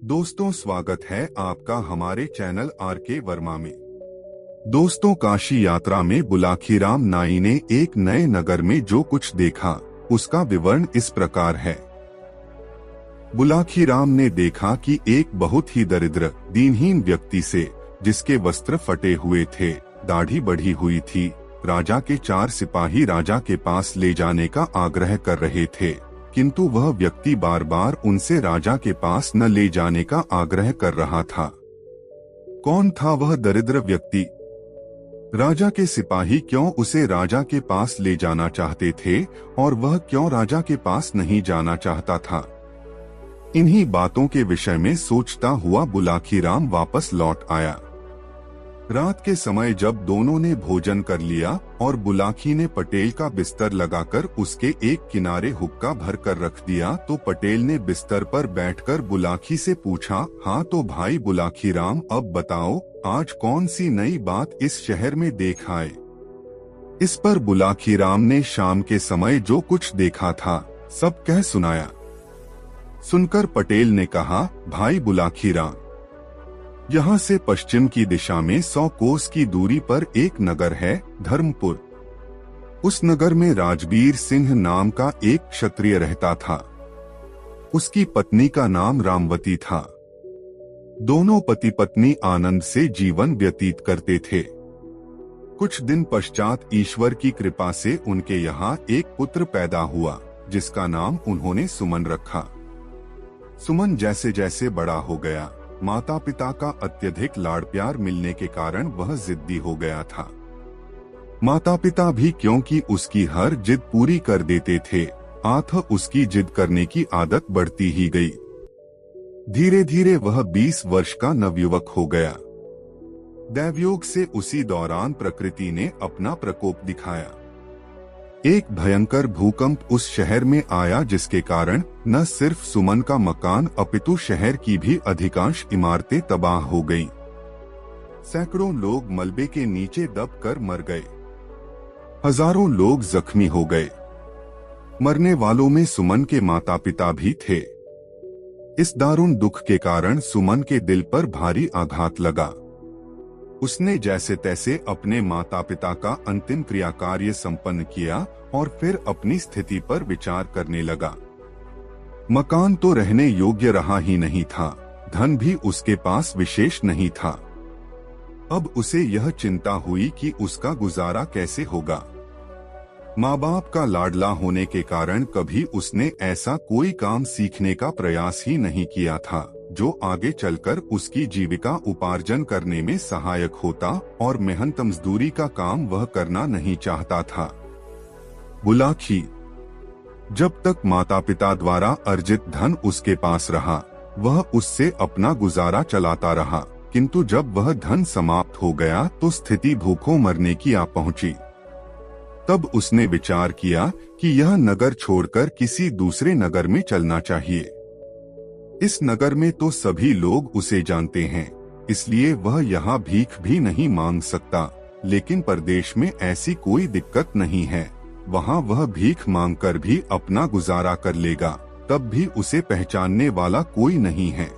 दोस्तों, स्वागत है आपका हमारे चैनल आर.के. वर्मा में। दोस्तों, काशी यात्रा में बुलाखीराम नाई ने एक नए नगर में जो कुछ देखा उसका विवरण इस प्रकार है। बुलाखीराम ने देखा कि एक बहुत ही दरिद्र दीनहीन व्यक्ति से, जिसके वस्त्र फटे हुए थे, दाढ़ी बढ़ी हुई थी, राजा के 4 सिपाही राजा के पास ले जाने का आग्रह कर रहे थे, किंतु वह व्यक्ति बार बार उनसे राजा के पास न ले जाने का आग्रह कर रहा था। कौन था वह दरिद्र व्यक्ति? राजा के सिपाही क्यों उसे राजा के पास ले जाना चाहते थे और वह क्यों राजा के पास नहीं जाना चाहता था? इन्हीं बातों के विषय में सोचता हुआ बुलाखीराम वापस लौट आया। रात के समय जब दोनों ने भोजन कर लिया और बुलाखी ने पटेल का बिस्तर लगाकर उसके एक किनारे हुक्का भर कर रख दिया, तो पटेल ने बिस्तर पर बैठकर बुलाखी से पूछा, हाँ तो भाई बुलाखीराम, अब बताओ आज कौन सी नई बात इस शहर में देख आए? इस पर बुलाखीराम ने शाम के समय जो कुछ देखा था सब कह सुनाया। सुनकर पटेल ने कहा, भाई बुलाखीराम, यहाँ से पश्चिम की दिशा में 100 कोस की दूरी पर एक नगर है, धर्मपुर। उस नगर में राजबीर सिंह नाम का एक क्षत्रिय रहता था। उसकी पत्नी का नाम रामवती था। दोनों पति पत्नी आनंद से जीवन व्यतीत करते थे। कुछ दिन पश्चात ईश्वर की कृपा से उनके यहाँ एक पुत्र पैदा हुआ, जिसका नाम उन्होंने सुमन रखा। सुमन जैसे जैसे बड़ा हो गया, माता पिता का अत्यधिक लाड़ प्यार मिलने के कारण वह जिद्दी हो गया था। माता पिता भी क्योंकि उसकी हर जिद पूरी कर देते थे, आथ उसकी जिद करने की आदत बढ़ती ही गई। धीरे धीरे वह 20 वर्ष का नवयुवक हो गया। दैवयोग से उसी दौरान प्रकृति ने अपना प्रकोप दिखाया। एक भयंकर भूकंप उस शहर में आया, जिसके कारण न सिर्फ सुमन का मकान अपितु शहर की भी अधिकांश इमारतें तबाह हो गईं। सैकड़ों लोग मलबे के नीचे दबकर मर गए। हजारों लोग जख्मी हो गए। मरने वालों में सुमन के माता पिता भी थे। इस दारुण दुख के कारण सुमन के दिल पर भारी आघात लगा। उसने जैसे तैसे अपने माता पिता का अंतिम क्रिया कार्य संपन्न किया और फिर अपनी स्थिति पर विचार करने लगा। मकान तो रहने योग्य रहा ही नहीं था, धन भी उसके पास विशेष नहीं था। अब उसे यह चिंता हुई कि उसका गुजारा कैसे होगा। माँ बाप का लाडला होने के कारण कभी उसने ऐसा कोई काम सीखने का प्रयास ही नहीं किया था जो आगे चलकर उसकी जीविका उपार्जन करने में सहायक होता, और मेहनत मजदूरी का काम वह करना नहीं चाहता था। बुलाखी जब तक माता पिता द्वारा अर्जित धन उसके पास रहा, वह उससे अपना गुजारा चलाता रहा, किंतु जब वह धन समाप्त हो गया तो स्थिति भूखों मरने की आ पहुंची। तब उसने विचार किया कि यह नगर छोड़कर किसी दूसरे नगर में चलना चाहिए। इस नगर में तो सभी लोग उसे जानते हैं, इसलिए वह यहाँ भीख भी नहीं मांग सकता, लेकिन परदेश में ऐसी कोई दिक्कत नहीं है, वहाँ वह भीख मांगकर भी अपना गुजारा कर लेगा, तब भी उसे पहचानने वाला कोई नहीं है।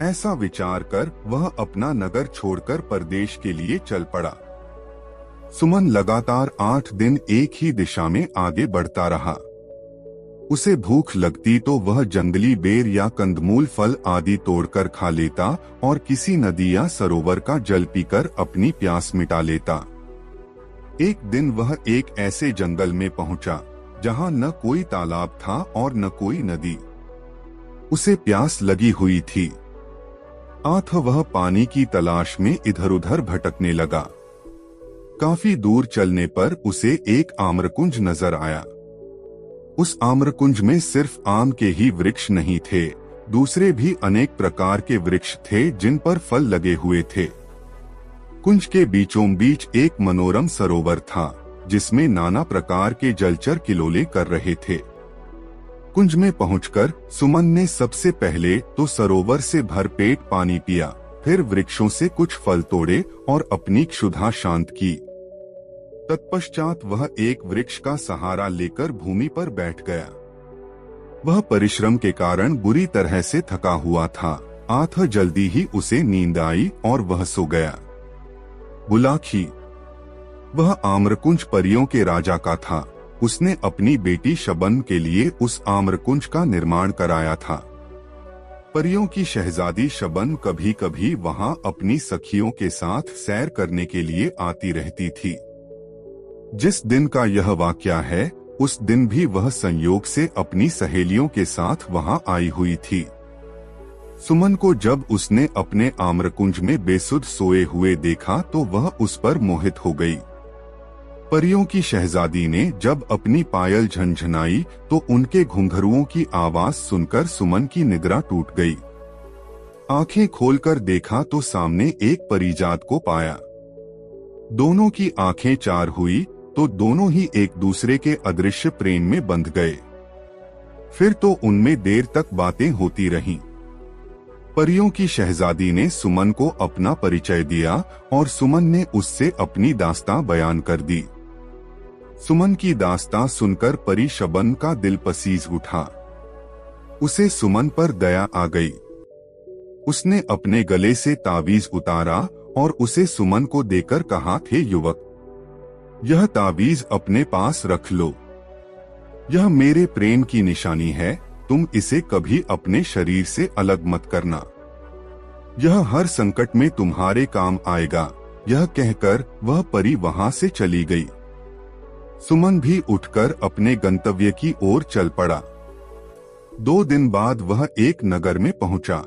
ऐसा विचार कर वह अपना नगर छोड़कर परदेश के लिए चल पड़ा। सुमन लगातार 8 दिन एक ही दिशा में आगे बढ़ता रहा। उसे भूख लगती तो वह जंगली बेर या कंदमूल फल आदि तोड़कर खा लेता और किसी नदी या सरोवर का जल पीकर अपनी प्यास मिटा लेता। एक दिन वह एक ऐसे जंगल में पहुंचा जहां न कोई तालाब था और न कोई नदी। उसे प्यास लगी हुई थी। आथ वह पानी की तलाश में इधर उधर भटकने लगा। काफी दूर चलने पर उसे एक आम्रकुंज नजर आया। उस आम्रकुंज में सिर्फ आम के ही वृक्ष नहीं थे, दूसरे भी अनेक प्रकार के वृक्ष थे जिन पर फल लगे हुए थे। कुंज के बीचों बीच एक मनोरम सरोवर था, जिसमें नाना प्रकार के जलचर किलोले कर रहे थे। कुंज में पहुंचकर सुमन ने सबसे पहले तो सरोवर से भरपेट पानी पिया, फिर वृक्षों से कुछ फल तोड़े और अपनी क्षुधा शांत की। तत्पश्चात वह एक वृक्ष का सहारा लेकर भूमि पर बैठ गया। वह परिश्रम के कारण बुरी तरह से थका हुआ था। अतः जल्दी ही उसे नींद आई और वह सो गया। बुलाखी, वह आम्रकुंज परियों के राजा का था। उसने अपनी बेटी शबन के लिए उस आम्रकुंज का निर्माण कराया था। परियों की शहजादी शबन कभी कभी वहां अपनी सखियों के साथ सैर करने के लिए आती रहती थी। जिस दिन का यह वाकया है, उस दिन भी वह संयोग से अपनी सहेलियों के साथ वहां आई हुई थी। सुमन को जब उसने अपने आम्रकुंज में बेसुध सोए हुए देखा तो वह उस पर मोहित हो गई। परियों की शहजादी ने जब अपनी पायल झनझनाई तो उनके घुंघरुओं की आवाज सुनकर सुमन की निद्रा टूट गई। आंखें खोलकर देखा तो सामने एक परिजात को पाया। दोनों की आंखें चार हुई तो दोनों ही एक दूसरे के अदृश्य प्रेम में बंध गए। फिर तो उनमें देर तक बातें होती रहीं। परियों की शहजादी ने सुमन को अपना परिचय दिया और सुमन ने उससे अपनी दास्तां बयान कर दी। सुमन की दास्तां सुनकर परी शबन का दिल पसीज उठा। उसे सुमन पर दया आ गई। उसने अपने गले से तावीज उतारा और उसे सुमन को देकर कहा, हे युवक, यह तावीज अपने पास रख लो। यह मेरे प्रेम की निशानी है, तुम इसे कभी अपने शरीर से अलग मत करना। यह हर संकट में तुम्हारे काम आएगा। यह कहकर वह परी वहां से चली गई। सुमन भी उठकर अपने गंतव्य की ओर चल पड़ा। 2 दिन बाद वह एक नगर में पहुंचा।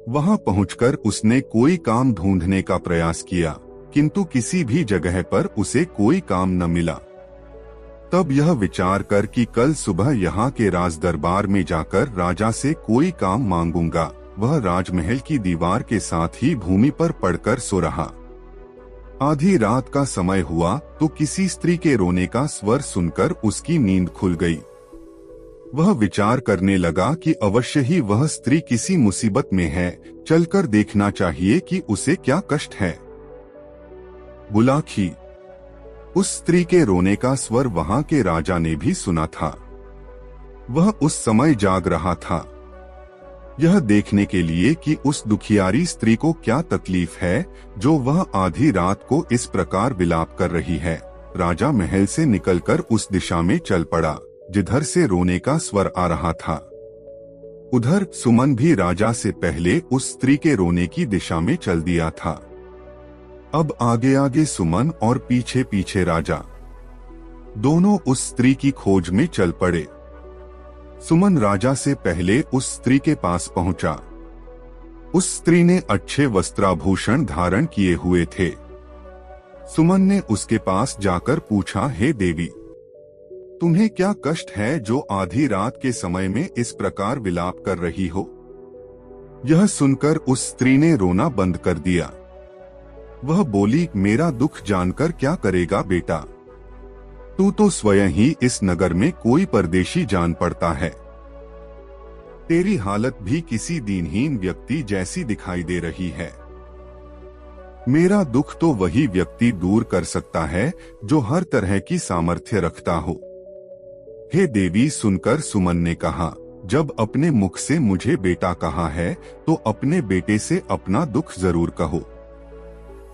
वहां पहुंचकर उसने कोई काम ढूंढने का प्रयास किया, किंतु किसी भी जगह पर उसे कोई काम न मिला। तब यह विचार कर कि कल सुबह यहाँ के राज दरबार में जाकर राजा से कोई काम मांगूंगा, वह राजमहल की दीवार के साथ ही भूमि पर पड़कर सो रहा। आधी रात का समय हुआ तो किसी स्त्री के रोने का स्वर सुनकर उसकी नींद खुल गई। वह विचार करने लगा कि अवश्य ही वह स्त्री किसी मुसीबत में है, चलकर देखना चाहिए कि उसे क्या कष्ट है। बुलाखी, उस स्त्री के रोने का स्वर वहां के राजा ने भी सुना था। वह उस समय जाग रहा था, यह देखने के लिए कि उस दुखियारी स्त्री को क्या तकलीफ है जो वह आधी रात को इस प्रकार विलाप कर रही है। राजा महल से निकलकर उस दिशा में चल पड़ा जिधर से रोने का स्वर आ रहा था। उधर सुमन भी राजा से पहले उस स्त्री के रोने की दिशा में चल दिया था। अब आगे आगे सुमन और पीछे पीछे राजा, दोनों उस स्त्री की खोज में चल पड़े। सुमन राजा से पहले उस स्त्री के पास पहुंचा। उस स्त्री ने अच्छे वस्त्राभूषण धारण किए हुए थे। सुमन ने उसके पास जाकर पूछा, हे देवी, तुम्हें क्या कष्ट है जो आधी रात के समय में इस प्रकार विलाप कर रही हो? यह सुनकर उस स्त्री ने रोना बंद कर दिया। वह बोली, मेरा दुख जानकर क्या करेगा बेटा? तू तो स्वयं ही इस नगर में कोई परदेशी जान पड़ता है। तेरी हालत भी किसी दीनहीन व्यक्ति जैसी दिखाई दे रही है। मेरा दुख तो वही व्यक्ति दूर कर सकता है जो हर तरह की सामर्थ्य रखता हो। हे देवी, सुनकर सुमन ने कहा, जब अपने मुख से मुझे बेटा कहा है तो अपने बेटे से अपना दुख जरूर कहो।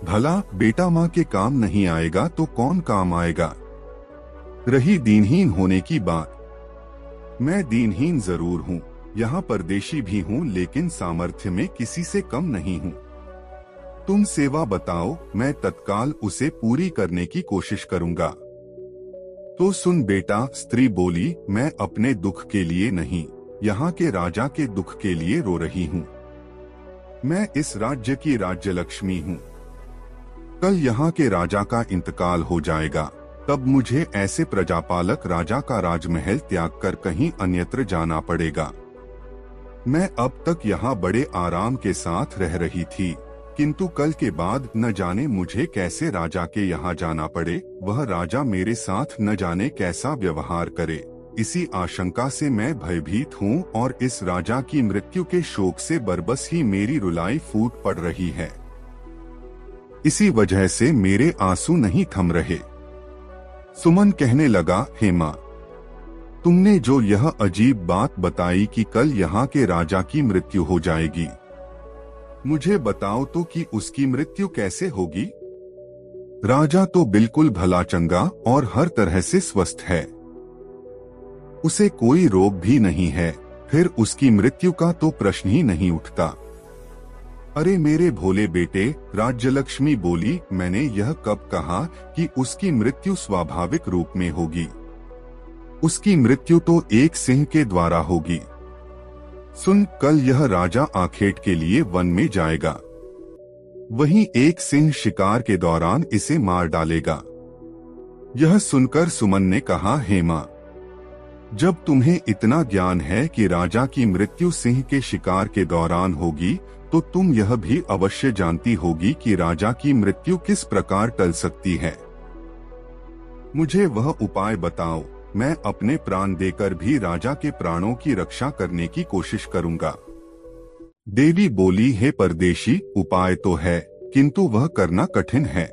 भला बेटा माँ के काम नहीं आएगा तो कौन काम आएगा? रही दीनहीन होने की बात, मैं दीनहीन जरूर हूँ, यहाँ परदेशी भी हूँ, लेकिन सामर्थ्य में किसी से कम नहीं हूँ। तुम सेवा बताओ, मैं तत्काल उसे पूरी करने की कोशिश करूँगा। तो सुन बेटा, स्त्री बोली, मैं अपने दुख के लिए नहीं, यहाँ के राजा के दुख के लिए रो रही हूँ। मैं इस राज्य की राज्य लक्ष्मी हूँ। कल यहाँ के राजा का इंतकाल हो जाएगा, तब मुझे ऐसे प्रजापालक राजा का राजमहल त्याग कर कहीं अन्यत्र जाना पड़ेगा। मैं अब तक यहाँ बड़े आराम के साथ रह रही थी, किंतु कल के बाद न जाने मुझे कैसे राजा के यहाँ जाना पड़े। वह राजा मेरे साथ न जाने कैसा व्यवहार करे, इसी आशंका से मैं भयभीत हूँ और इस राजा की मृत्यु के शोक से बरबस ही मेरी रुलाई फूट पड़ रही है। इसी वजह से मेरे आंसू नहीं थम रहे। सुमन कहने लगा, हे माँ, तुमने जो यह अजीब बात बताई कि कल यहाँ के राजा की मृत्यु हो जाएगी, मुझे बताओ तो कि उसकी मृत्यु कैसे होगी? राजा तो बिल्कुल भला चंगा और हर तरह से स्वस्थ है, उसे कोई रोग भी नहीं है, फिर उसकी मृत्यु का तो प्रश्न ही नहीं उठता। अरे मेरे भोले बेटे, राज्यलक्ष्मी बोली, मैंने यह कब कहा कि उसकी मृत्यु स्वाभाविक रूप में होगी? उसकी मृत्यु तो एक सिंह के द्वारा होगी। सुन, कल यह राजा आखेट के लिए वन में जाएगा, वहीं एक सिंह शिकार के दौरान इसे मार डालेगा। यह सुनकर सुमन ने कहा, हेमा, जब तुम्हें इतना ज्ञान है कि राजा की मृत्यु सिंह के शिकार के दौरान होगी, तो तुम यह भी अवश्य जानती होगी कि राजा की मृत्यु किस प्रकार टल सकती है। मुझे वह उपाय बताओ, मैं अपने प्राण देकर भी राजा के प्राणों की रक्षा करने की कोशिश करूंगा। देवी बोली, हे परदेशी, उपाय तो है, किंतु वह करना कठिन है।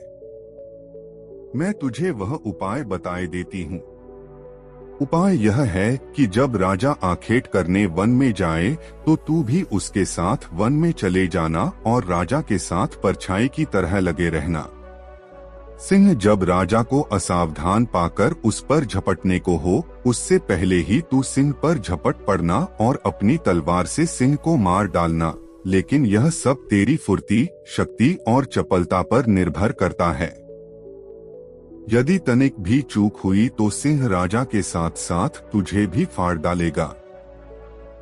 मैं तुझे वह उपाय बताए देती हूँ। उपाय यह है कि जब राजा आखेट करने वन में जाए तो तू भी उसके साथ वन में चले जाना और राजा के साथ परछाई की तरह लगे रहना। सिंह जब राजा को असावधान पाकर उस पर झपटने को हो, उससे पहले ही तू सिंह पर झपट पड़ना और अपनी तलवार से सिंह को मार डालना, लेकिन यह सब तेरी फुर्ती, शक्ति और चपलता पर निर्भर करता है। यदि तनिक भी चूक हुई तो सिंह राजा के साथ साथ तुझे भी फाड़ डालेगा।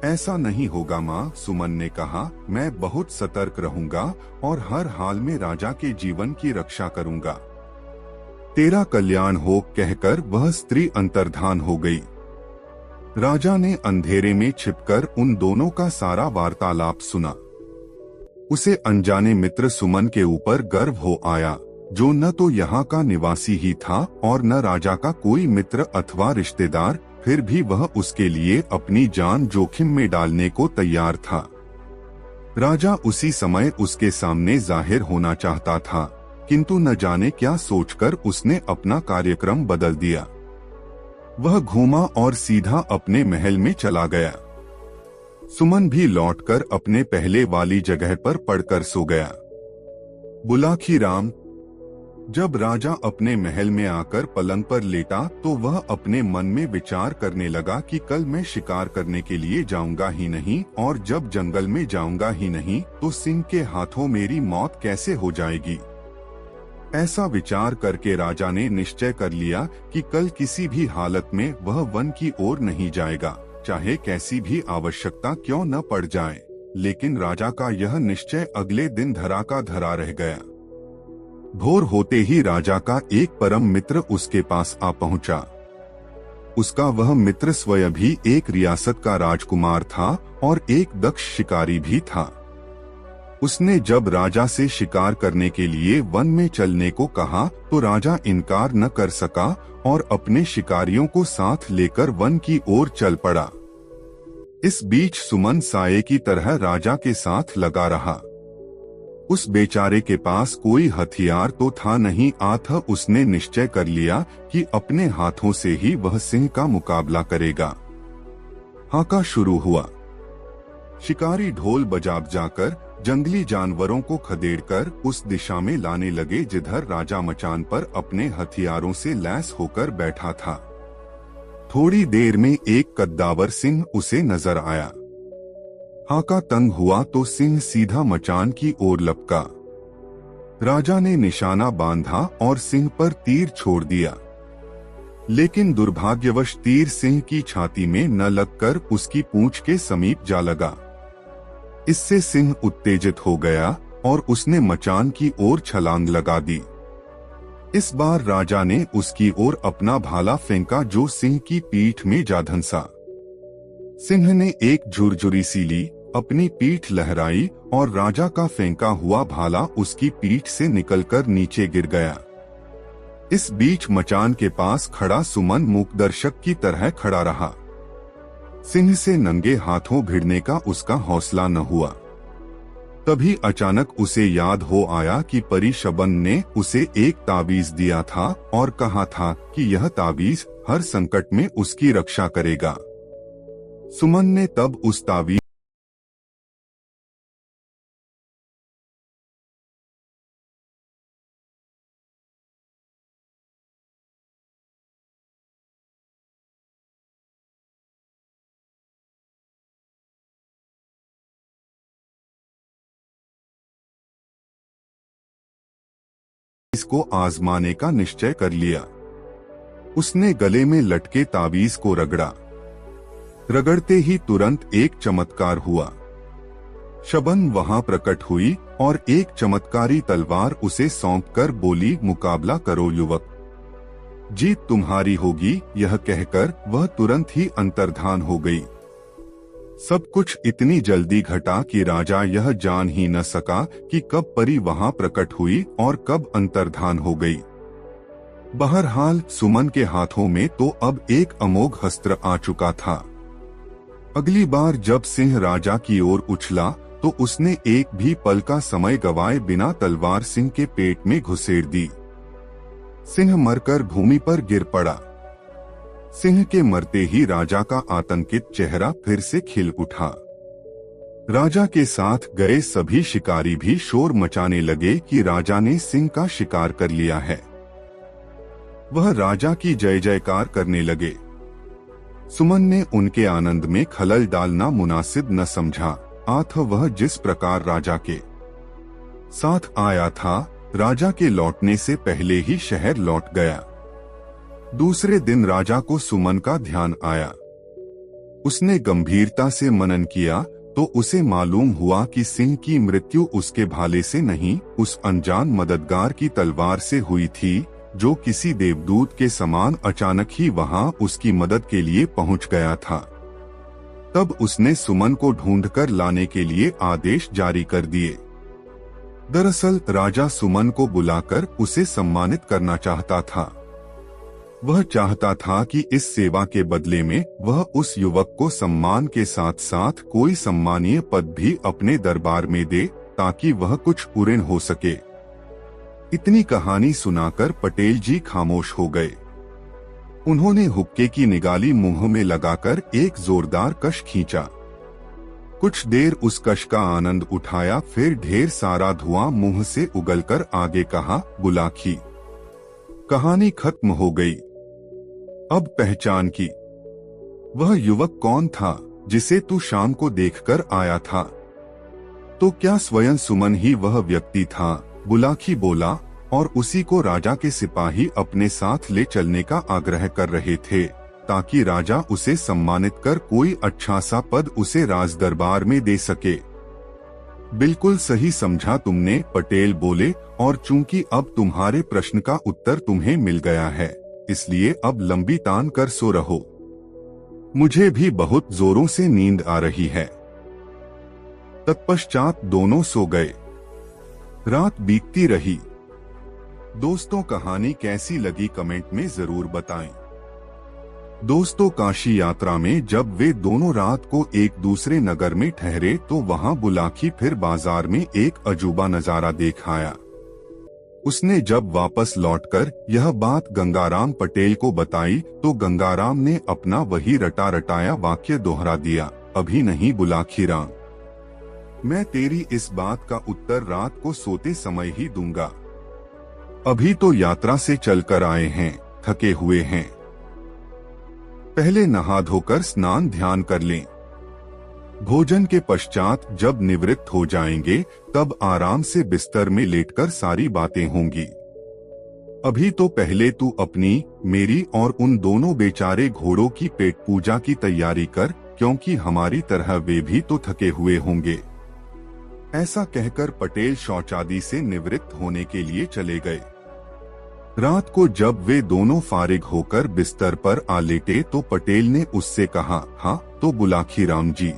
ऐसा नहीं होगा माँ, सुमन ने कहा, मैं बहुत सतर्क रहूंगा और हर हाल में राजा के जीवन की रक्षा करूंगा। तेरा कल्याण हो, कहकर वह स्त्री अंतर्धान हो गई। राजा ने अंधेरे में छिपकर उन दोनों का सारा वार्तालाप सुना। उसे अनजाने मित्र सुमन के ऊपर गर्व हो आया, जो न तो यहाँ का निवासी ही था और न राजा का कोई मित्र अथवा रिश्तेदार, फिर भी वह उसके लिए अपनी जान जोखिम में डालने को तैयार था। राजा उसी समय उसके सामने जाहिर होना चाहता था, किंतु न जाने क्या सोचकर उसने अपना कार्यक्रम बदल दिया। वह घूमा और सीधा अपने महल में चला गया। सुमन भी लौटकर अपने पहले वाली जगह पर पड़कर सो गया। बुलाखी राम। जब राजा अपने महल में आकर पलंग पर लेटा तो वह अपने मन में विचार करने लगा कि कल मैं शिकार करने के लिए जाऊंगा ही नहीं, और जब जंगल में जाऊंगा ही नहीं तो सिंह के हाथों मेरी मौत कैसे हो जाएगी। ऐसा विचार करके राजा ने निश्चय कर लिया कि कल किसी भी हालत में वह वन की ओर नहीं जाएगा, चाहे कैसी भी आवश्यकता क्यों न पड़ जाए। लेकिन राजा का यह निश्चय अगले दिन धरा का धरा रह गया। भोर होते ही राजा का एक परम मित्र उसके पास आ पहुंचा। उसका वह मित्र स्वयं भी एक रियासत का राजकुमार था और एक दक्ष शिकारी भी था। उसने जब राजा से शिकार करने के लिए वन में चलने को कहा तो राजा इनकार न कर सका और अपने शिकारियों को साथ लेकर वन की ओर चल पड़ा। इस बीच सुमन साये की तरह राजा के साथ लगा रहा। उस बेचारे के पास कोई हथियार तो था नहीं, अतः उसने निश्चय कर लिया कि अपने हाथों से ही वह सिंह का मुकाबला करेगा। हाका शुरू हुआ। शिकारी ढोल बजा जाकर जंगली जानवरों को खदेड़कर उस दिशा में लाने लगे जिधर राजा मचान पर अपने हथियारों से लैस होकर बैठा था। थोड़ी देर में एक कद्दावर सिंह उसे नजर आया। हाका तंग हुआ तो सिंह सीधा मचान की ओर लपका। राजा ने निशाना बांधा और सिंह पर तीर छोड़ दिया, लेकिन दुर्भाग्यवश तीर सिंह की छाती में न लगकर उसकी पूंछ के समीप जा लगा। इससे सिंह उत्तेजित हो गया और उसने मचान की ओर छलांग लगा दी। इस बार राजा ने उसकी ओर अपना भाला फेंका जो सिंह की पीठ में जा धंसा। सिंह ने एक झुरझुरी सी ली, अपनी पीठ लहराई और राजा का फेंका हुआ भाला उसकी पीठ से निकलकर नीचे गिर गया। इस बीच मचान के पास खड़ा सुमन मूकदर्शक की तरह खड़ा रहा। सिंह से नंगे हाथों भिड़ने का उसका हौसला न हुआ। तभी अचानक उसे याद हो आया कि परी शबन ने उसे एक ताबीज दिया था और कहा था कि यह ताबीज हर संकट में उसकी रक्षा करेगा। सुमन ने तब उस तावीज को आजमाने का निश्चय कर लिया। उसने गले में लटके तावीज को रगड़ा। रगड़ते ही तुरंत एक चमत्कार हुआ। शबन वहां प्रकट हुई और एक चमत्कारी तलवार उसे सौंपकर बोली, मुकाबला करो युवक, जीत तुम्हारी होगी। यह कहकर वह तुरंत ही अंतर्धान हो गई। सब कुछ इतनी जल्दी घटा कि राजा यह जान ही न सका कि कब परी वहां प्रकट हुई और कब अंतर्धान हो गई। बहरहाल सुमन के हाथों में तो अब एक अमोघ अस्त्र आ चुका था। अगली बार जब सिंह राजा की ओर उछला तो उसने एक भी पल का समय गवाए बिना तलवार सिंह के पेट में घुसेड़ दी। सिंह मरकर भूमि पर गिर पड़ा। सिंह के मरते ही राजा का आतंकित चेहरा फिर से खिल उठा। राजा के साथ गए सभी शिकारी भी शोर मचाने लगे कि राजा ने सिंह का शिकार कर लिया है। वह राजा की जय जयकार करने लगे। सुमन ने उनके आनंद में खलल डालना मुनासिब न समझा। अतः वह जिस प्रकार राजा के साथ आया था, राजा के लौटने से पहले ही शहर लौट गया। दूसरे दिन राजा को सुमन का ध्यान आया। उसने गंभीरता से मनन किया तो उसे मालूम हुआ कि सिंह की मृत्यु उसके भाले से नहीं, उस अनजान मददगार की तलवार से हुई थी, जो किसी देवदूत के समान अचानक ही वहां उसकी मदद के लिए पहुंच गया था। तब उसने सुमन को ढूंढकर लाने के लिए आदेश जारी कर दिए। दरअसल राजा सुमन को बुलाकर उसे सम्मानित करना चाहता था। वह चाहता था कि इस सेवा के बदले में वह उस युवक को सम्मान के साथ साथ कोई सम्मानीय पद भी अपने दरबार में दे, ताकि वह कुछ उऋण हो सके। इतनी कहानी सुनाकर पटेल जी खामोश हो गए। उन्होंने हुक्के की निगाली मुंह में लगाकर एक जोरदार कश खींचा। कुछ देर उस कश का आनंद उठाया, फिर ढेर सारा धुआं मुंह से उगलकर आगे कहा, बुलाखी, कहानी खत्म हो गई। अब पहचान की। वह युवक कौन था जिसे तू शाम को देखकर आया था? तो क्या स्वयं सुमन ही वह व्यक्ति था? बुलाखी बोला, और उसी को राजा के सिपाही अपने साथ ले चलने का आग्रह कर रहे थे, ताकि राजा उसे सम्मानित कर कोई अच्छा सा पद उसे राज दरबार में दे सके। बिल्कुल सही समझा तुमने, पटेल बोले, और चूंकि अब तुम्हारे प्रश्न का उत्तर तुम्हें मिल गया है, इसलिए अब लंबी तान कर सो रहो। मुझे भी बहुत जोरों से नींद आ रही है। तत्पश्चात दोनों सो गए। रात बीतती रही। दोस्तों, कहानी कैसी लगी कमेंट में जरूर बताएं। दोस्तों, काशी यात्रा में जब वे दोनों रात को एक दूसरे नगर में ठहरे तो वहां बुलाखी फिर बाजार में एक अजूबा नजारा देख आया। उसने जब वापस लौटकर यह बात गंगाराम पटेल को बताई तो गंगाराम ने अपना वही रटा रटाया वाक्य दोहरा दिया, अभी नहीं बुलाखी राम, मैं तेरी इस बात का उत्तर रात को सोते समय ही दूंगा। अभी तो यात्रा से चलकर आए हैं, थके हुए हैं। पहले नहा धोकर स्नान ध्यान कर लें। भोजन के पश्चात जब निवृत्त हो जाएंगे तब आराम से बिस्तर में लेटकर सारी बातें होंगी। अभी तो पहले तू अपनी, मेरी और उन दोनों बेचारे घोड़ों की पेट पूजा की तैयारी कर, क्योंकि हमारी तरह वे भी तो थके हुए होंगे। ऐसा कहकर पटेल शौचादि से निवृत्त होने के लिए चले गए। रात को जब वे दोनों फारिग होकर बिस्तर पर आ लेटे तो पटेल ने उससे कहा, हाँ तो बुलाखी राम जी,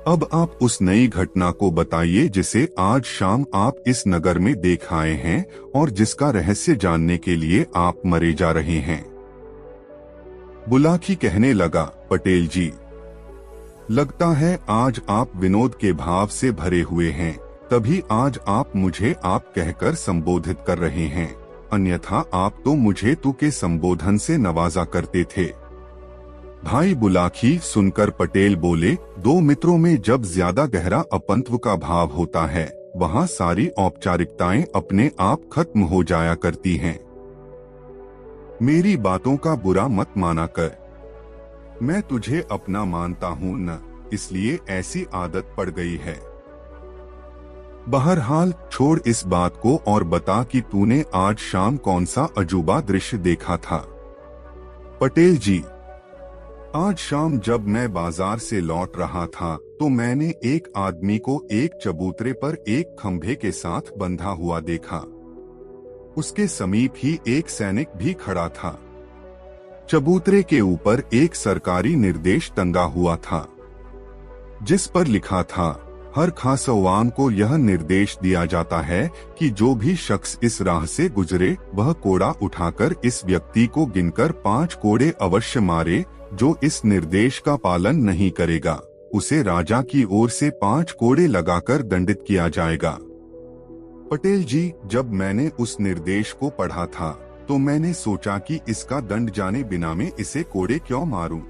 अब आप उस नई घटना को बताइए जिसे आज शाम आप इस नगर में देख आए हैं और जिसका रहस्य जानने के लिए आप मरे जा रहे हैं। बुलाखी कहने लगा, पटेल जी, लगता है आज आप विनोद के भाव से भरे हुए हैं, तभी आज आप मुझे आप कहकर संबोधित कर रहे हैं। अन्यथा आप तो मुझे तू के संबोधन से नवाजा करते थे। भाई बुलाकी सुनकर पटेल बोले, दो मित्रों में जब ज्यादा गहरा अपंत्व का भाव होता है वहाँ सारी औपचारिकताएं अपने आप खत्म हो जाया करती हैं। मेरी बातों का बुरा मत माना कर, मैं तुझे अपना मानता हूँ न, इसलिए ऐसी आदत पड़ गई है। बहरहाल छोड़ इस बात को और बता कि तूने आज शाम कौन सा अजूबा दृश्य देखा था। पटेल जी, आज शाम जब मैं बाजार से लौट रहा था तो मैंने एक आदमी को एक चबूतरे पर एक खंभे के साथ बंधा हुआ देखा। उसके समीप ही एक सैनिक भी खड़ा था। चबूतरे के ऊपर एक सरकारी निर्देश टंगा हुआ था जिस पर लिखा था, हर खासवान को यह निर्देश दिया जाता है कि जो भी शख्स इस राह से गुजरे वह कोड़ा उठाकर इस व्यक्ति को गिनकर 5 कोड़े अवश्य मारे। जो इस निर्देश का पालन नहीं करेगा उसे राजा की ओर से 5 कोड़े लगाकर दंडित किया जाएगा। पटेल जी, जब मैंने उस निर्देश को पढ़ा था तो मैंने सोचा कि इसका दंड जाने बिना में इसे कोड़े क्यों मारूं।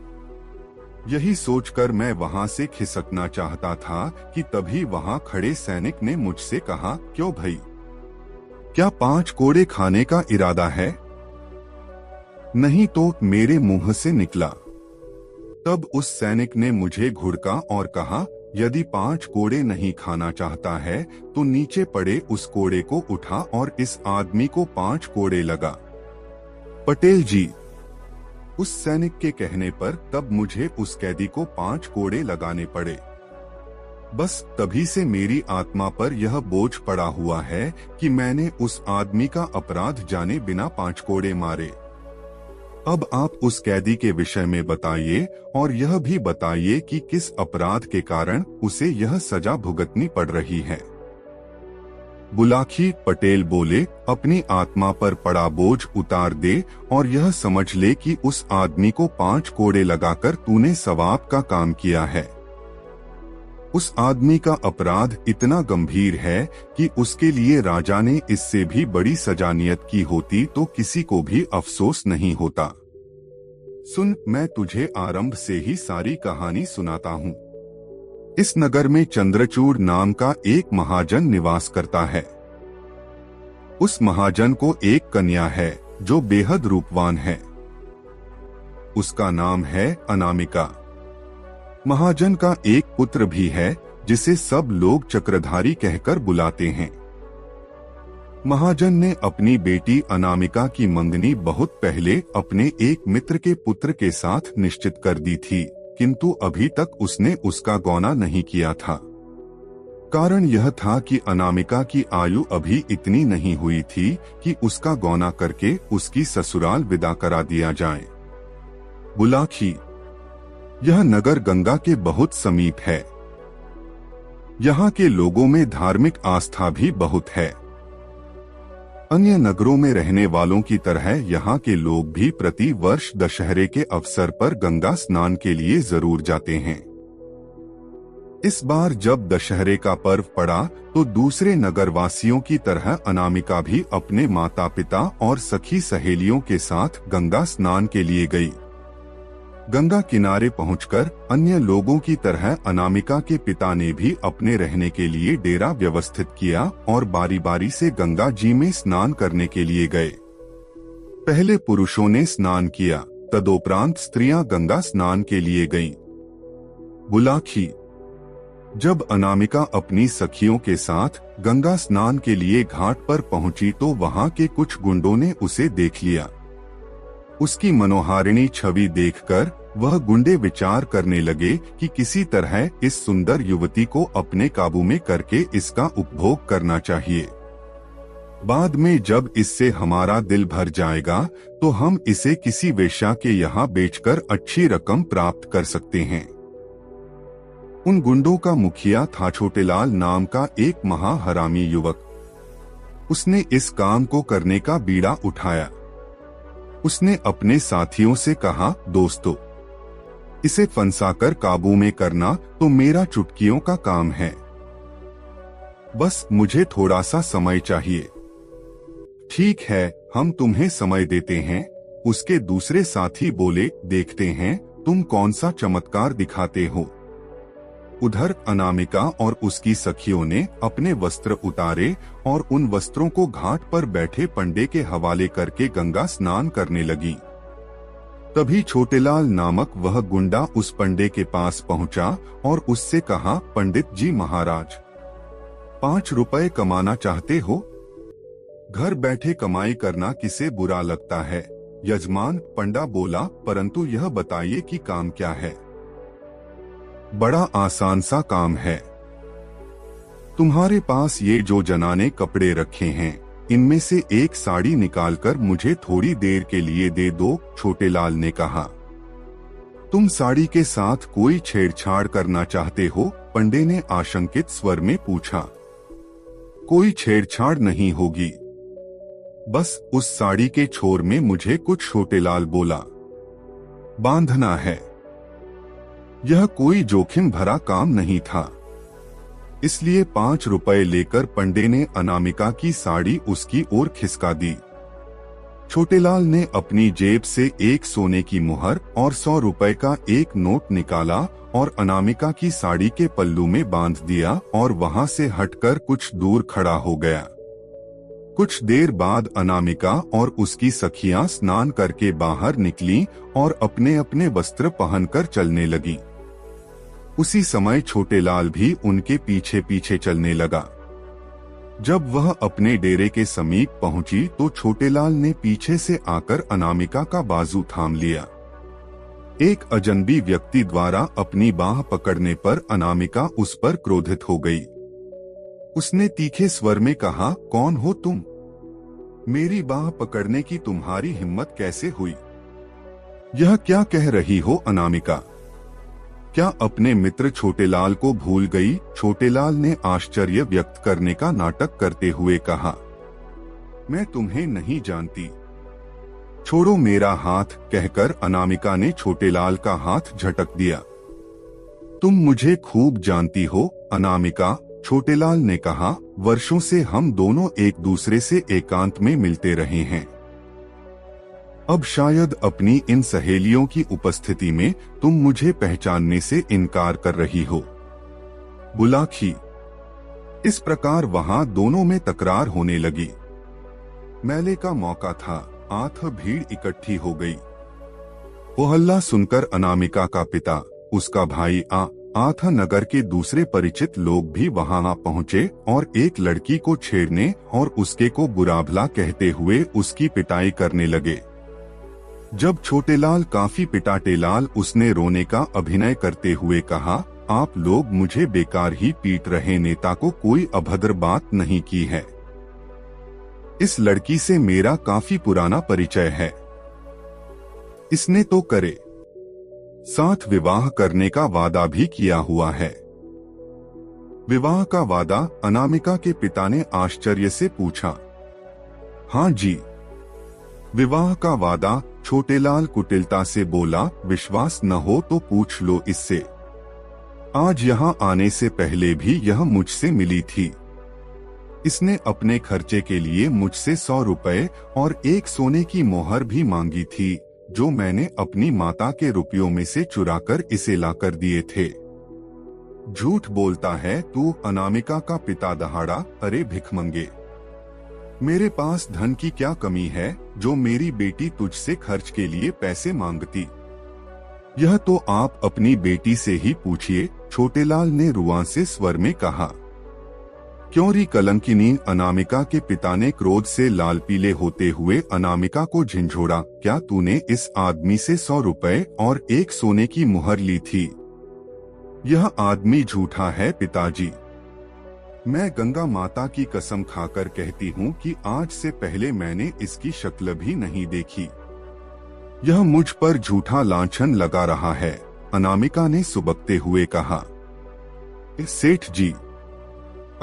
यही सोचकर मैं वहां से खिसकना चाहता था कि तभी वहां खड़े सैनिक ने मुझसे कहा, क्यों भाई, क्या 5 कोड़े खाने का इरादा है? नहीं तो मेरे मुंह से निकला। तब उस सैनिक ने मुझे घुड़का और कहा, यदि 5 कोड़े नहीं खाना चाहता है तो नीचे पड़े उस कोड़े को उठा और इस आदमी को 5 कोड़े लगा। पटेल जी, उस सैनिक के कहने पर तब मुझे उस कैदी को 5 कोड़े लगाने पड़े। बस तभी से मेरी आत्मा पर यह बोझ पड़ा हुआ है कि मैंने उस आदमी का अपराध जाने बिना 5 कोड़े मारे। अब आप उस कैदी के विषय में बताइए और यह भी बताइए कि किस अपराध के कारण उसे यह सजा भुगतनी पड़ रही है। बुलाकी पटेल बोले, अपनी आत्मा पर पड़ा बोझ उतार दे और यह समझ ले कि उस आदमी को 5 कोड़े लगाकर तूने सवाब का काम किया है। उस आदमी का अपराध इतना गंभीर है कि उसके लिए राजा ने इससे भी बड़ी सजा नियत की होती तो किसी को भी अफसोस नहीं होता। सुन, मैं तुझे आरंभ से ही सारी कहानी सुनाता हूँ। इस नगर में चंद्रचूड़ नाम का एक महाजन निवास करता है। उस महाजन को एक कन्या है जो बेहद रूपवान है। उसका नाम है अनामिका। महाजन का एक पुत्र भी है जिसे सब लोग चक्रधारी कहकर बुलाते हैं। महाजन ने अपनी बेटी अनामिका की मंगनी बहुत पहले अपने एक मित्र के पुत्र के साथ निश्चित कर दी थी, किंतु अभी तक उसने उसका गौना नहीं किया था। कारण यह था कि अनामिका की आयु अभी इतनी नहीं हुई थी कि उसका गौना करके उसकी ससुराल विदा करा दिया जाए। बुलाकी, यह नगर गंगा के बहुत समीप है। यहाँ के लोगों में धार्मिक आस्था भी बहुत है। अन्य नगरों में रहने वालों की तरह यहाँ के लोग भी प्रति वर्ष दशहरे के अवसर पर गंगा स्नान के लिए जरूर जाते हैं। इस बार जब दशहरे का पर्व पड़ा तो दूसरे नगरवासियों की तरह अनामिका भी अपने माता पिता और सखी सहेलियों के साथ गंगा स्नान के लिए गई। गंगा किनारे पहुंचकर अन्य लोगों की तरह अनामिका के पिता ने भी अपने रहने के लिए डेरा व्यवस्थित किया और बारी बारी से गंगा जी में स्नान करने के लिए गए। पहले पुरुषों ने स्नान किया, तदोपरांत स्त्रियां गंगा स्नान के लिए गईं। बुलाकी, जब अनामिका अपनी सखियों के साथ गंगा स्नान के लिए घाट पर पहुंची तो वहां के कुछ गुंडों ने उसे देख लिया। उसकी मनोहारिणी छवि देखकर वह गुंडे विचार करने लगे कि किसी तरह इस सुंदर युवती को अपने काबू में करके इसका उपभोग करना चाहिए। बाद में जब इससे हमारा दिल भर जाएगा तो हम इसे किसी वेश्या के यहाँ बेचकर अच्छी रकम प्राप्त कर सकते हैं। उन गुंडों का मुखिया था छोटेलाल नाम का एक महाहरामी युवक। उसने इस काम को करने का बीड़ा उठाया। उसने अपने साथियों से कहा, दोस्तों, इसे फंसाकर काबू में करना तो मेरा चुटकियों का काम है। बस मुझे थोड़ा सा समय चाहिए। ठीक है, हम तुम्हें समय देते हैं। उसके दूसरे साथी बोले, देखते हैं तुम कौन सा चमत्कार दिखाते हो। उधर अनामिका और उसकी सखियों ने अपने वस्त्र उतारे और उन वस्त्रों को घाट पर बैठे पंडे के हवाले करके गंगा स्नान करने लगी। तभी छोटेलाल नामक वह गुंडा उस पंडे के पास पहुंचा और उससे कहा, पंडित जी महाराज, 5 रुपए कमाना चाहते हो? घर बैठे कमाई करना किसे बुरा लगता है? यजमान, पंडा बोला, परंतु यह बताइए कि काम क्या है? बड़ा आसान सा काम है। तुम्हारे पास ये जो जनाने कपड़े रखे हैं, इनमें से एक साड़ी निकालकर मुझे थोड़ी देर के लिए दे दो। छोटेलाल ने कहा, तुम साड़ी के साथ कोई छेड़छाड़ करना चाहते हो? पंडे ने आशंकित स्वर में पूछा। कोई छेड़छाड़ नहीं होगी, बस उस साड़ी के छोर में मुझे कुछ, छोटेलाल बोला, बांधना है। यह कोई जोखिम भरा काम नहीं था, इसलिए 5 रुपए लेकर पंडे ने अनामिका की साड़ी उसकी ओर खिसका दी। छोटेलाल ने अपनी जेब से एक सोने की मुहर और 100 रुपए का एक नोट निकाला और अनामिका की साड़ी के पल्लू में बांध दिया और वहां से हटकर कुछ दूर खड़ा हो गया। कुछ देर बाद अनामिका और उसकी सखियां स्नान करके बाहर निकलीं और अपने अपने वस्त्र पहनकर चलने लगी। उसी समय छोटेलाल भी उनके पीछे पीछे चलने लगा। जब वह अपने डेरे के समीप पहुंची तो छोटेलाल ने पीछे से आकर अनामिका का बाजू थाम लिया। एक अजनबी व्यक्ति द्वारा अपनी बाह पकड़ने पर अनामिका उस पर क्रोधित हो गई। उसने तीखे स्वर में कहा, कौन हो तुम? मेरी बाह पकड़ने की तुम्हारी हिम्मत कैसे हुई? यह क्या कह रही हो अनामिका? क्या अपने मित्र छोटेलाल को भूल गई? छोटेलाल ने आश्चर्य व्यक्त करने का नाटक करते हुए कहा, मैं तुम्हें नहीं जानती, छोड़ो मेरा हाथ। कहकर अनामिका ने छोटेलाल का हाथ झटक दिया। तुम मुझे खूब जानती हो अनामिका, छोटेलाल ने कहा, वर्षों से हम दोनों एक दूसरे से एकांत में मिलते रहे हैं। अब शायद अपनी इन सहेलियों की उपस्थिति में तुम मुझे पहचानने से इनकार कर रही हो। बुलाखी। इस प्रकार वहां दोनों में तकरार होने लगी। मेले का मौका था, आठ भीड़ इकट्ठी हो गई। वो हल्ला सुनकर अनामिका का पिता, उसका भाई आथा नगर के दूसरे परिचित लोग भी वहां आ पहुंचे और एक लड़की को छेड़ने और उसके को बुरा भला कहते हुए उसकी पिटाई करने लगे। जब छोटेलाल काफी पिटा टेलाल उसने रोने का अभिनय करते हुए कहा, आप लोग मुझे बेकार ही पीट रहे, नेता को कोई अभद्र बात नहीं की है। इस लड़की से मेरा काफी पुराना परिचय है, इसने तो करे साथ विवाह करने का वादा भी किया हुआ है। विवाह का वादा? अनामिका के पिता ने आश्चर्य से पूछा। हाँ जी, विवाह का वादा, छोटेलाल कुटिलता से बोला। विश्वास न हो तो पूछ लो इससे, आज यहाँ आने से पहले भी यह मुझसे मिली थी। इसने अपने खर्चे के लिए मुझसे 100 रुपए और एक सोने की मोहर भी मांगी थी, जो मैंने अपनी माता के रुपयों में से चुराकर इसे लाकर दिए थे। झूठ बोलता है तू, अनामिका का पिता दहाड़ा। अरे भिखमंगे, मेरे पास धन की क्या कमी है जो मेरी बेटी तुझसे खर्च के लिए पैसे मांगती? यह तो आप अपनी बेटी से ही पूछिए, छोटेलाल ने रुआंसे स्वर में कहा। क्यों री कलंकिनी? अनामिका के पिता ने क्रोध से लाल पीले होते हुए अनामिका को झिंझोड़ा। क्या तूने इस आदमी से 100 रुपए और एक सोने की मुहर ली थी? यह आदमी झूठा है पिताजी। मैं गंगा माता की कसम खाकर कहती हूँ कि आज से पहले मैंने इसकी शक्ल भी नहीं देखी। यह मुझ पर झूठा लांछन लगा रहा है, अनामिका ने सुबकते हुए कहा। सेठ जी,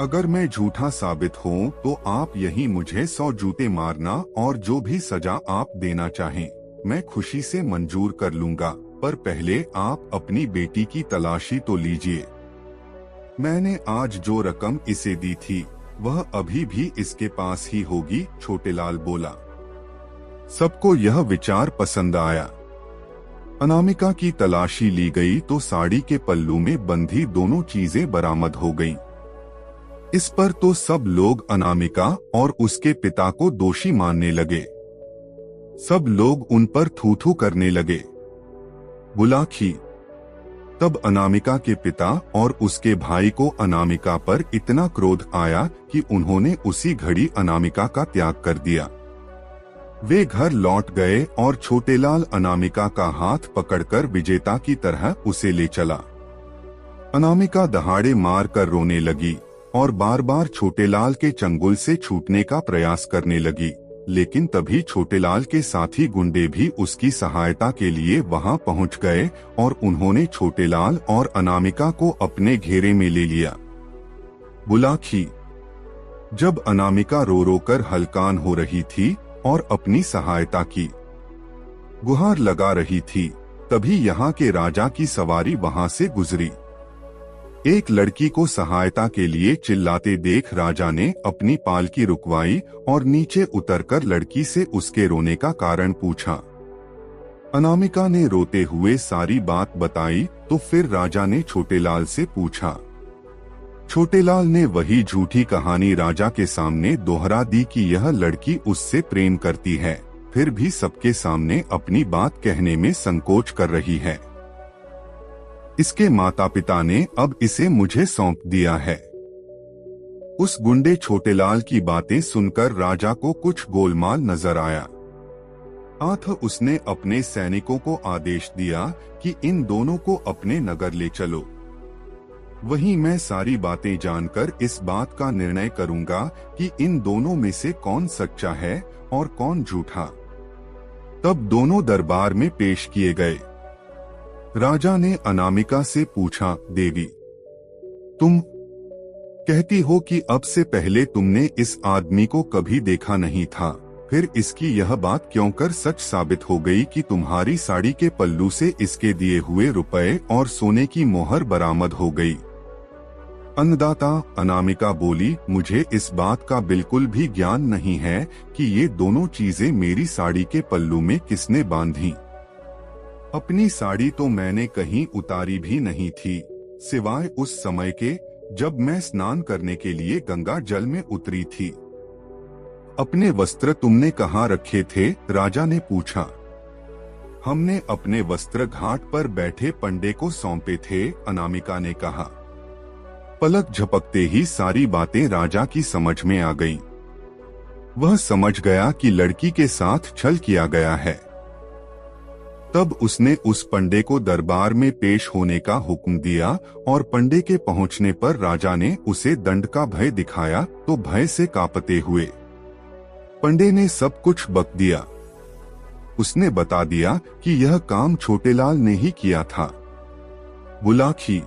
अगर मैं झूठा साबित हूँ तो आप यही मुझे 100 जूते मारना और जो भी सजा आप देना चाहें मैं खुशी से मंजूर कर लूंगा, पर पहले आप अपनी बेटी की तलाशी तो लीजिए। मैंने आज जो रकम इसे दी थी वह अभी भी इसके पास ही होगी, छोटेलाल बोला। सबको यह विचार पसंद आया। अनामिका की तलाशी ली गई तो साड़ी के पल्लू में बंधी दोनों चीजें बरामद हो गईं। इस पर तो सब लोग अनामिका और उसके पिता को दोषी मानने लगे। सब लोग उन पर थू-थू करने लगे। बुलाखी। तब अनामिका के पिता और उसके भाई को अनामिका पर इतना क्रोध आया कि उन्होंने उसी घड़ी अनामिका का त्याग कर दिया। वे घर लौट गए और छोटेलाल अनामिका का हाथ पकड़कर विजेता की तरह उसे ले चला। अनामिका दहाड़े मार कर रोने लगी और बार बार छोटेलाल के चंगुल से छूटने का प्रयास करने लगी, लेकिन तभी छोटेलाल के साथी गुंडे भी उसकी सहायता के लिए वहां पहुंच गए और उन्होंने छोटेलाल और अनामिका को अपने घेरे में ले लिया। बुलाखी। जब अनामिका रो रो कर हलकान हो रही थी और अपनी सहायता की गुहार लगा रही थी, तभी यहाँ के राजा की सवारी वहां से गुजरी। एक लड़की को सहायता के लिए चिल्लाते देख राजा ने अपनी पालकी रुकवाई और नीचे उतरकर लड़की से उसके रोने का कारण पूछा। अनामिका ने रोते हुए सारी बात बताई तो फिर राजा ने छोटेलाल से पूछा। छोटेलाल ने वही झूठी कहानी राजा के सामने दोहरा दी कि यह लड़की उससे प्रेम करती है, फिर भी सबके सामने अपनी बात कहने में संकोच कर रही है। इसके माता पिता ने अब इसे मुझे सौंप दिया है। उस गुंडे छोटेलाल की बातें सुनकर राजा को कुछ गोलमाल नजर आया। उसने अपने सैनिकों को आदेश दिया कि इन दोनों को अपने नगर ले चलो। वहीं मैं सारी बातें जानकर इस बात का निर्णय करूंगा कि इन दोनों में से कौन सच्चा है और कौन झूठा। तब दोनों दरबार में पेश किए गए। राजा ने अनामिका से पूछा, देवी, तुम कहती हो कि अब से पहले तुमने इस आदमी को कभी देखा नहीं था, फिर इसकी यह बात क्यों कर सच साबित हो गई कि तुम्हारी साड़ी के पल्लू से इसके दिए हुए रुपए और सोने की मोहर बरामद हो गई? अन्नदाता, अनामिका बोली, मुझे इस बात का बिल्कुल भी ज्ञान नहीं है कि ये दोनों चीजें मेरी साड़ी के पल्लू में किसने बांधी। अपनी साड़ी तो मैंने कहीं उतारी भी नहीं थी, सिवाय उस समय के जब मैं स्नान करने के लिए गंगा जल में उतरी थी। अपने वस्त्र तुमने कहाँ रखे थे? राजा ने पूछा। हमने अपने वस्त्र घाट पर बैठे पंडे को सौंपे थे, अनामिका ने कहा। पलक झपकते ही सारी बातें राजा की समझ में आ गईं। वह समझ गया कि लड़की के साथ छल किया गया है। तब उसने उस पंडे को दरबार में पेश होने का हुक्म दिया और पंडे के पहुंचने पर राजा ने उसे दंड का भय दिखाया तो भय से कांपते हुए पंडे ने सब कुछ बक दिया। उसने बता दिया कि यह काम छोटेलाल ने ही किया था। बुलाखी।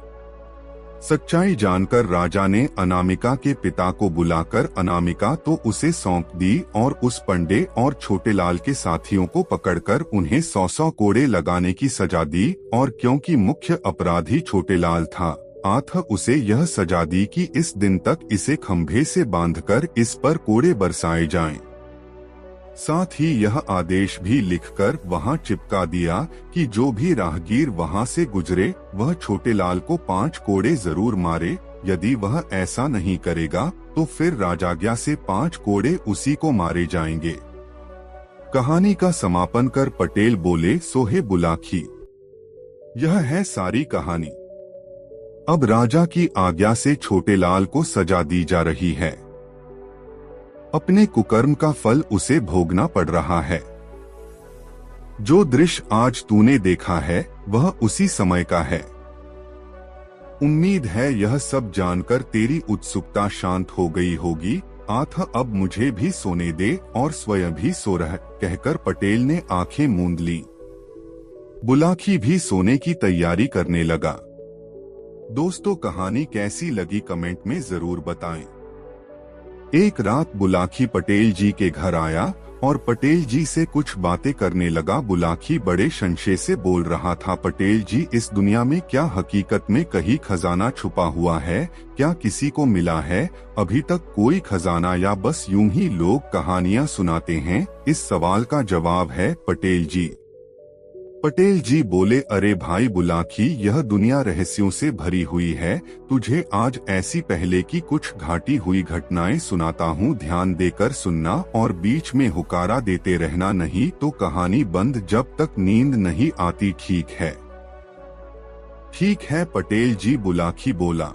सच्चाई जानकर राजा ने अनामिका के पिता को बुलाकर अनामिका तो उसे सौंप दी और उस पंडे और छोटेलाल के साथियों को पकड़कर उन्हें 100 कोड़े लगाने की सजा दी और क्योंकि मुख्य अपराधी छोटेलाल था, उसे यह सजा दी कि इस दिन तक इसे खंभे से बांधकर इस पर कोड़े बरसाए जाएं। साथ ही यह आदेश भी लिखकर वहां चिपका दिया कि जो भी राहगीर वहां से गुजरे वह छोटेलाल को 5 कोड़े जरूर मारे, यदि वह ऐसा नहीं करेगा तो फिर राजाज्ञा से 5 कोड़े उसी को मारे जाएंगे। कहानी का समापन कर पटेल बोले, सोहे बुलाखी। यह है सारी कहानी। अब राजा की आज्ञा से छोटेलाल को सजा दी जा रही है। अपने कुकर्म का फल उसे भोगना पड़ रहा है। जो दृश्य आज तूने देखा है वह उसी समय का है। उम्मीद है यह सब जानकर तेरी उत्सुकता शांत हो गई होगी। अब मुझे भी सोने दे और स्वयं भी सो रह, कहकर पटेल ने आंखें मूंद ली। बुलाखी भी सोने की तैयारी करने लगा। दोस्तों, कहानी कैसी लगी कमेंट में जरूर बताएं। एक रात बुलाखी पटेल जी के घर आया और पटेल जी से कुछ बातें करने लगा। बुलाकी बड़े संशय से बोल रहा था, पटेल जी, इस दुनिया में क्या हकीकत में कहीं खजाना छुपा हुआ है? क्या किसी को मिला है अभी तक कोई खजाना, या बस यूं ही लोग कहानियां सुनाते हैं? इस सवाल का जवाब है पटेल जी। पटेल जी बोले, अरे भाई बुलाकी, यह दुनिया रहस्यों से भरी हुई है। तुझे आज ऐसी पहले की कुछ घटी हुई घटनाएं सुनाता हूँ, ध्यान देकर सुनना और बीच में हुकारा देते रहना, नहीं तो कहानी बंद जब तक नींद नहीं आती। ठीक है? ठीक है पटेल जी, बुलाकी बोला।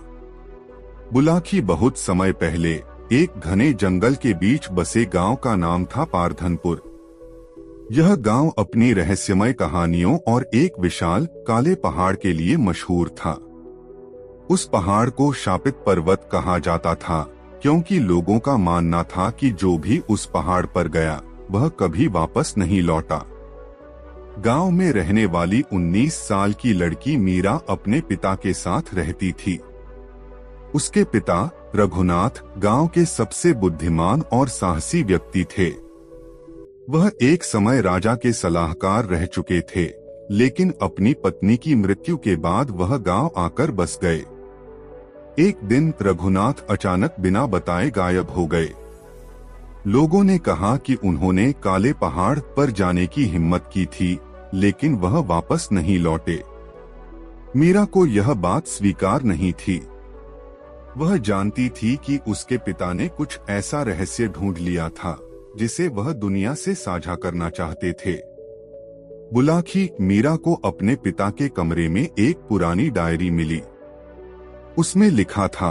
बुलाकी बहुत समय पहले एक घने जंगल के बीच बसे गांव का नाम था पारधनपुर। यह गांव अपनी रहस्यमय कहानियों और एक विशाल काले पहाड़ के लिए मशहूर था। उस पहाड़ को शापित पर्वत कहा जाता था, क्योंकि लोगों का मानना था कि जो भी उस पहाड़ पर गया वह कभी वापस नहीं लौटा। गांव में रहने वाली 19 साल की लड़की मीरा अपने पिता के साथ रहती थी। उसके पिता रघुनाथ गांव के सबसे बुद्धिमान और साहसी व्यक्ति थे। वह एक समय राजा के सलाहकार रह चुके थे, लेकिन अपनी पत्नी की मृत्यु के बाद वह गांव आकर बस गए। एक दिन रघुनाथ अचानक बिना बताए गायब हो गए। लोगों ने कहा कि उन्होंने काले पहाड़ पर जाने की हिम्मत की थी, लेकिन वह वापस नहीं लौटे। मीरा को यह बात स्वीकार नहीं थी। वह जानती थी कि उसके पिता ने कुछ ऐसा रहस्य ढूंढ लिया था जिसे वह दुनिया से साझा करना चाहते थे। बुलाकी मीरा को अपने पिता के कमरे में एक पुरानी डायरी मिली। उसमें लिखा था,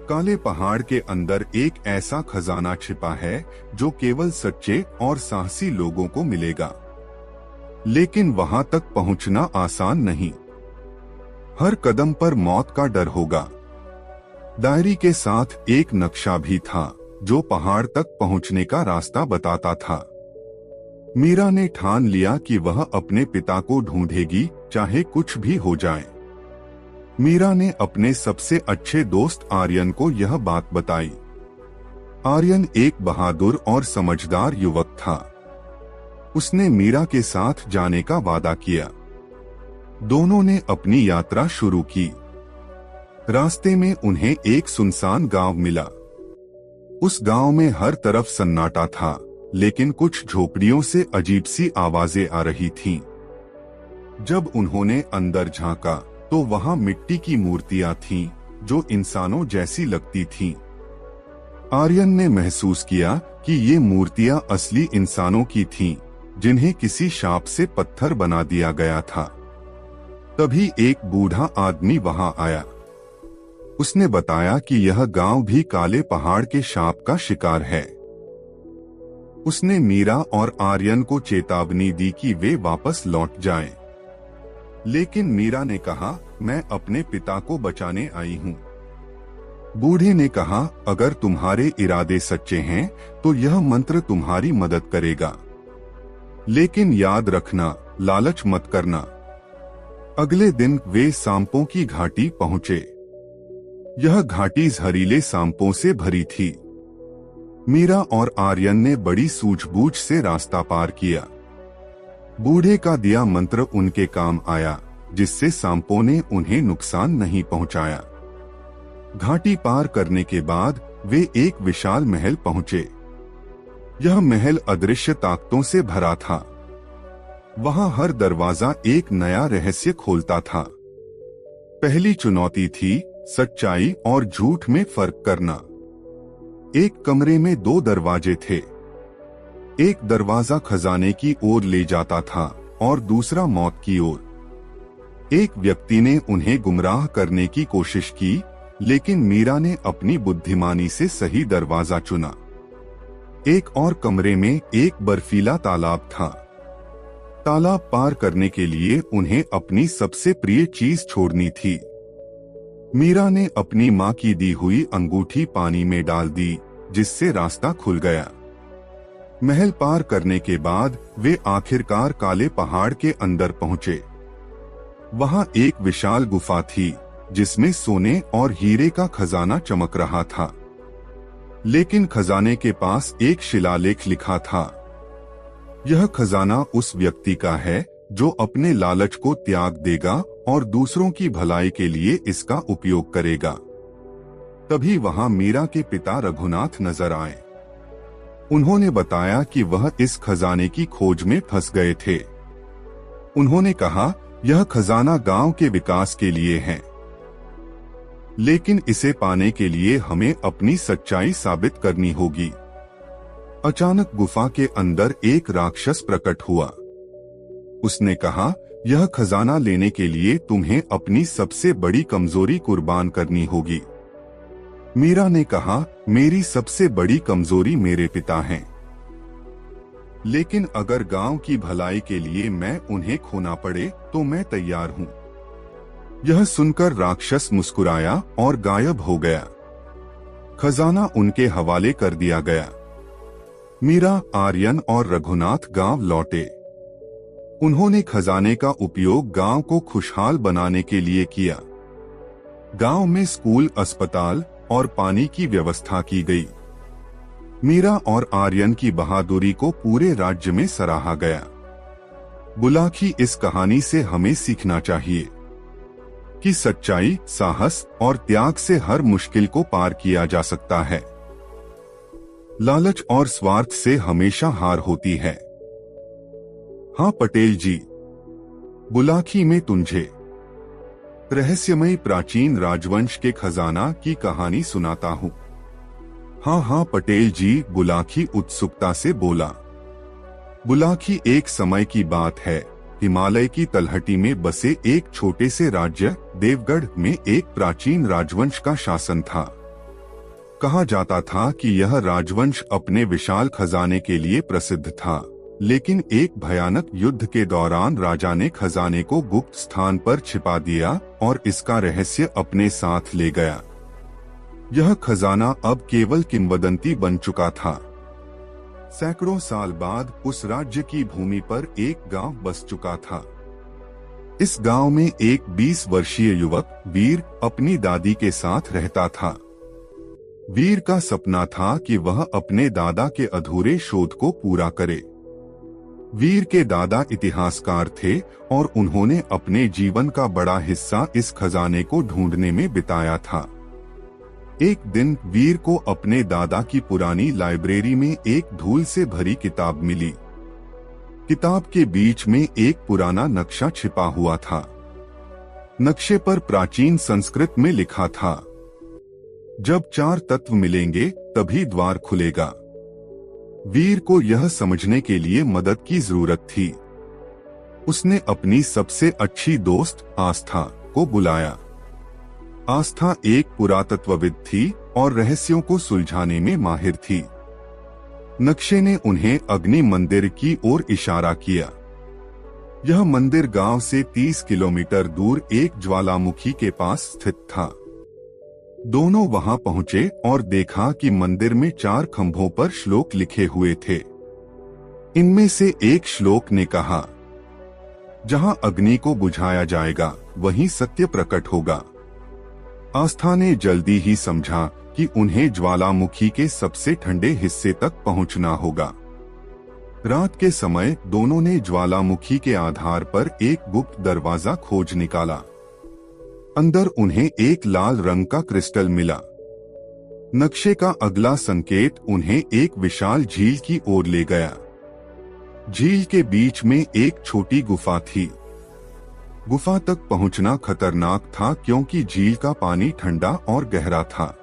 काले पहाड़ के अंदर एक ऐसा खजाना छिपा है जो केवल सच्चे और साहसी लोगों को मिलेगा, लेकिन वहां तक पहुंचना आसान नहीं। हर कदम पर मौत का डर होगा। डायरी के साथ एक नक्शा भी था जो पहाड़ तक पहुंचने का रास्ता बताता था। मीरा ने ठान लिया कि वह अपने पिता को ढूंढेगी, चाहे कुछ भी हो जाए। मीरा ने अपने सबसे अच्छे दोस्त आर्यन को यह बात बताई। आर्यन एक बहादुर और समझदार युवक था। उसने मीरा के साथ जाने का वादा किया। दोनों ने अपनी यात्रा शुरू की। रास्ते में उन्हें एक सुनसान गांव मिला। उस गांव में हर तरफ सन्नाटा था, लेकिन कुछ झोपड़ियों से अजीब सी आवाजें आ रही थीं। जब उन्होंने अंदर झांका तो वहां मिट्टी की मूर्तियां थीं जो इंसानों जैसी लगती थीं। आर्यन ने महसूस किया कि ये मूर्तियां असली इंसानों की थीं, जिन्हें किसी शाप से पत्थर बना दिया गया था। तभी एक बूढ़ा आदमी वहां आया। उसने बताया कि यह गांव भी काले पहाड़ के शाप का शिकार है। उसने मीरा और आर्यन को चेतावनी दी कि वे वापस लौट जाएं। लेकिन मीरा ने कहा, मैं अपने पिता को बचाने आई हूँ। बूढ़े ने कहा, अगर तुम्हारे इरादे सच्चे हैं तो यह मंत्र तुम्हारी मदद करेगा, लेकिन याद रखना, लालच मत करना। अगले दिन वे सांपों की घाटी पहुँचे। यह घाटी जहरीले सांपों से भरी थी। मीरा और आर्यन ने बड़ी सूझबूझ से रास्ता पार किया। बूढ़े का दिया मंत्र उनके काम आया, जिससे सांपों ने उन्हें नुकसान नहीं पहुंचाया। घाटी पार करने के बाद वे एक विशाल महल पहुंचे। यह महल अदृश्य ताकतों से भरा था। वहां हर दरवाजा एक नया रहस्य खोलता था। पहली चुनौती थी सच्चाई और झूठ में फर्क करना। एक कमरे में 2 दरवाजे थे। एक दरवाजा खजाने की ओर ले जाता था और दूसरा मौत की ओर। एक व्यक्ति ने उन्हें गुमराह करने की कोशिश की, लेकिन मीरा ने अपनी बुद्धिमानी से सही दरवाजा चुना। एक और कमरे में एक बर्फीला तालाब था। तालाब पार करने के लिए उन्हें अपनी सबसे प्रिय चीज छोड़नी थी। मीरा ने अपनी माँ की दी हुई अंगूठी पानी में डाल दी, जिससे रास्ता खुल गया। महल पार करने के बाद वे आखिरकार काले पहाड़ के अंदर पहुँचे। वहाँ एक विशाल गुफा थी, जिसमें सोने और हीरे का खजाना चमक रहा था। लेकिन खजाने के पास एक शिलालेख लिखा था, यह खजाना उस व्यक्ति का है जो अपने लालच को त्याग देगा और दूसरों की भलाई के लिए इसका उपयोग करेगा। तभी वहां मीरा के पिता रघुनाथ नजर आए। उन्होंने बताया कि वह इस खजाने की खोज में फंस गए थे। उन्होंने कहा, यह खजाना गांव के विकास के लिए है, लेकिन इसे पाने के लिए हमें अपनी सच्चाई साबित करनी होगी। अचानक गुफा के अंदर एक राक्षस प्रकट हुआ। उसने कहा, यह खजाना लेने के लिए तुम्हें अपनी सबसे बड़ी कमजोरी कुर्बान करनी होगी। मीरा ने कहा, मेरी सबसे बड़ी कमजोरी मेरे पिता हैं, लेकिन अगर गांव की भलाई के लिए मैं उन्हें खोना पड़े तो मैं तैयार हूं। यह सुनकर राक्षस मुस्कुराया और गायब हो गया। खजाना उनके हवाले कर दिया गया। मीरा, आर्यन और रघुनाथ गांव लौटे। उन्होंने खजाने का उपयोग गांव को खुशहाल बनाने के लिए किया। गांव में स्कूल, अस्पताल और पानी की व्यवस्था की गई। मीरा और आर्यन की बहादुरी को पूरे राज्य में सराहा गया। बुलाकी, इस कहानी से हमें सीखना चाहिए कि सच्चाई, साहस और त्याग से हर मुश्किल को पार किया जा सकता है। लालच और स्वार्थ से हमेशा हार होती है। हाँ पटेल जी, बुलाकी में तुझे रहस्यमयी प्राचीन राजवंश के खजाना की कहानी सुनाता हूँ। हाँ पटेल जी, बुलाकी उत्सुकता से बोला। बुलाकी, एक समय की बात है, हिमालय की तलहटी में बसे एक छोटे से राज्य देवगढ़ में एक प्राचीन राजवंश का शासन था। कहा जाता था कि यह राजवंश अपने विशाल खजाने के लिए प्रसिद्ध था, लेकिन एक भयानक युद्ध के दौरान राजा ने खजाने को गुप्त स्थान पर छिपा दिया और इसका रहस्य अपने साथ ले गया। यह खजाना अब केवल किंवदंती बन चुका था। सैकड़ों साल बाद उस राज्य की भूमि पर एक गांव बस चुका था। इस गांव में एक 20 वर्षीय युवक वीर अपनी दादी के साथ रहता था। वीर का सपना था कि वह अपने दादा के अधूरे शोध को पूरा करे। वीर के दादा इतिहासकार थे और उन्होंने अपने जीवन का बड़ा हिस्सा इस खजाने को ढूंढने में बिताया था। एक दिन वीर को अपने दादा की पुरानी लाइब्रेरी में एक धूल से भरी किताब मिली। किताब के बीच में एक पुराना नक्शा छिपा हुआ था। नक्शे पर प्राचीन संस्कृत में लिखा था, जब 4 तत्व मिलेंगे तभी द्वार खुलेगा। वीर को यह समझने के लिए मदद की जरूरत थी। उसने अपनी सबसे अच्छी दोस्त आस्था को बुलाया। आस्था एक पुरातत्वविद थी और रहस्यों को सुलझाने में माहिर थी। नक्शे ने उन्हें अग्नि मंदिर की ओर इशारा किया। यह मंदिर गांव से 30 किलोमीटर दूर एक ज्वालामुखी के पास स्थित था। दोनों वहां पहुंचे और देखा कि मंदिर में 4 खंभों पर श्लोक लिखे हुए थे। इनमें से एक श्लोक ने कहा, जहां अग्नि को बुझाया जाएगा वहीं सत्य प्रकट होगा। आस्था ने जल्दी ही समझा कि उन्हें ज्वालामुखी के सबसे ठंडे हिस्से तक पहुंचना होगा। रात के समय दोनों ने ज्वालामुखी के आधार पर एक गुप्त दरवाजा खोज निकाला। अंदर उन्हें एक लाल रंग का क्रिस्टल मिला। नक्शे का अगला संकेत उन्हें एक विशाल झील की ओर ले गया। झील के बीच में एक छोटी गुफा थी। गुफा तक पहुंचना खतरनाक था क्योंकि झील का पानी ठंडा और गहरा था,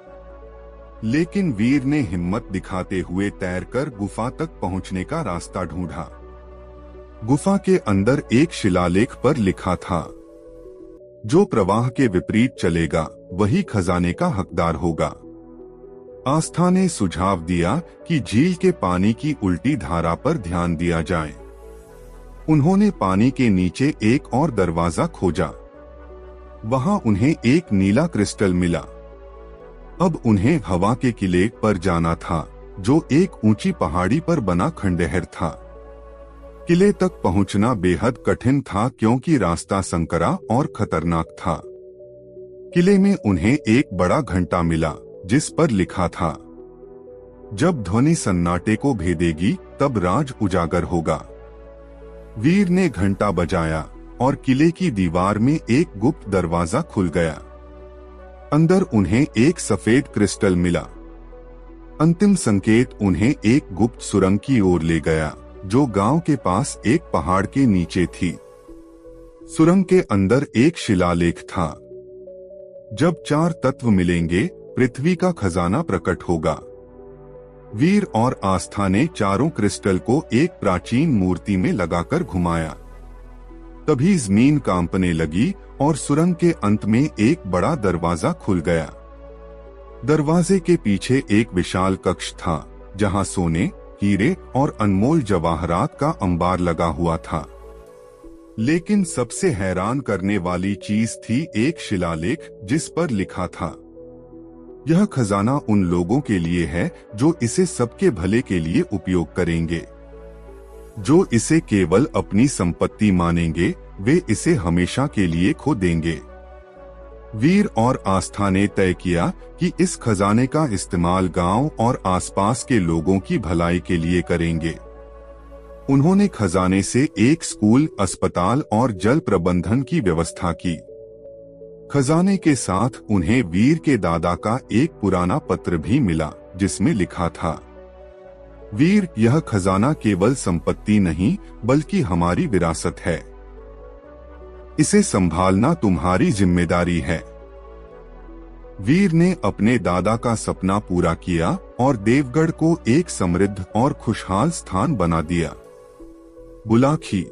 लेकिन वीर ने हिम्मत दिखाते हुए तैरकर गुफा तक पहुंचने का रास्ता ढूंढा। गुफा के अंदर एक शिलालेख पर लिखा था, जो प्रवाह के विपरीत चलेगा वही खजाने का हकदार होगा। आस्था ने सुझाव दिया कि झील के पानी की उल्टी धारा पर ध्यान दिया जाए। उन्होंने पानी के नीचे एक और दरवाजा खोजा। वहां उन्हें एक नीला क्रिस्टल मिला। अब उन्हें हवा के किले पर जाना था, जो एक ऊंची पहाड़ी पर बना खंडहर था। किले तक पहुंचना बेहद कठिन था क्योंकि रास्ता संकरा और खतरनाक था। किले में उन्हें एक बड़ा घंटा मिला जिस पर लिखा था, जब ध्वनि सन्नाटे को भेदेगी तब राज उजागर होगा। वीर ने घंटा बजाया और किले की दीवार में एक गुप्त दरवाजा खुल गया। अंदर उन्हें एक सफेद क्रिस्टल मिला। अंतिम संकेत उन्हें एक गुप्त सुरंग की ओर ले गया जो गांव के पास एक पहाड़ के नीचे थी। सुरंग के अंदर एक शिलालेख था। जब 4 तत्व मिलेंगे पृथ्वी का खजाना प्रकट होगा। वीर और आस्था ने चारों क्रिस्टल को एक प्राचीन मूर्ति में लगाकर घुमाया। तभी जमीन कांपने लगी और सुरंग के अंत में एक बड़ा दरवाजा खुल गया। दरवाजे के पीछे एक विशाल कक्ष था जहां सोने, हीरे और अनमोल जवाहरात का अंबार लगा हुआ था। लेकिन सबसे हैरान करने वाली चीज थी एक शिलालेख जिस पर लिखा था, यह खजाना उन लोगों के लिए है जो इसे सबके भले के लिए उपयोग करेंगे। जो इसे केवल अपनी संपत्ति मानेंगे वे इसे हमेशा के लिए खो देंगे। वीर और आस्था ने तय किया कि इस खजाने का इस्तेमाल गांव और आसपास के लोगों की भलाई के लिए करेंगे। उन्होंने खजाने से एक स्कूल, अस्पताल और जल प्रबंधन की व्यवस्था की। खजाने के साथ उन्हें वीर के दादा का एक पुराना पत्र भी मिला जिसमें लिखा था, वीर, यह खजाना केवल संपत्ति नहीं बल्कि हमारी विरासत है। इसे संभालना तुम्हारी जिम्मेदारी है। वीर ने अपने दादा का सपना पूरा किया और देवगढ़ को एक समृद्ध और खुशहाल स्थान बना दिया। बुलाखी।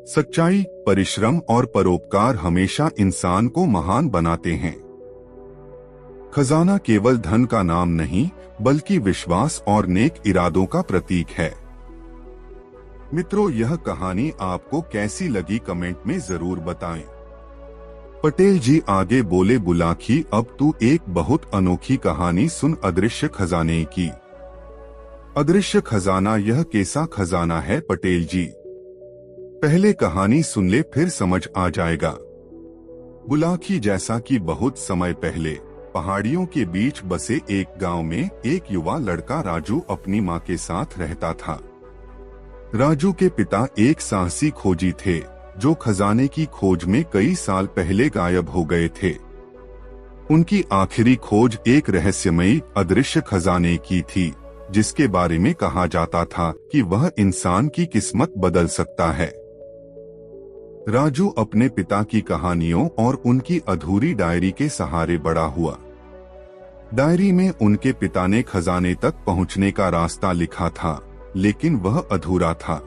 सच्चाई, परिश्रम और परोपकार हमेशा इंसान को महान बनाते हैं। खजाना केवल धन का नाम नहीं बल्कि विश्वास और नेक इरादों का प्रतीक है। मित्रों, यह कहानी आपको कैसी लगी कमेंट में जरूर बताएं। पटेल जी आगे बोले, बुलाखी, अब तू एक बहुत अनोखी कहानी सुन अदृश्य खजाने की। अदृश्य खजाना, यह कैसा खजाना है पटेल जी? पहले कहानी सुन ले फिर समझ आ जाएगा। बुलाखी, जैसा कि बहुत समय पहले पहाड़ियों के बीच बसे एक गांव में एक युवा लड़का राजू अपनी मां के साथ रहता था। राजू के पिता एक साहसी खोजी थे जो खजाने की खोज में कई साल पहले गायब हो गए थे। उनकी आखिरी खोज एक रहस्यमयी अदृश्य खजाने की थी जिसके बारे में कहा जाता था कि वह इंसान की किस्मत बदल सकता है। राजू अपने पिता की कहानियों और उनकी अधूरी डायरी के सहारे बड़ा हुआ। डायरी में उनके पिता ने खजाने तक पहुंचने का रास्ता लिखा था, लेकिन वह अधूरा था।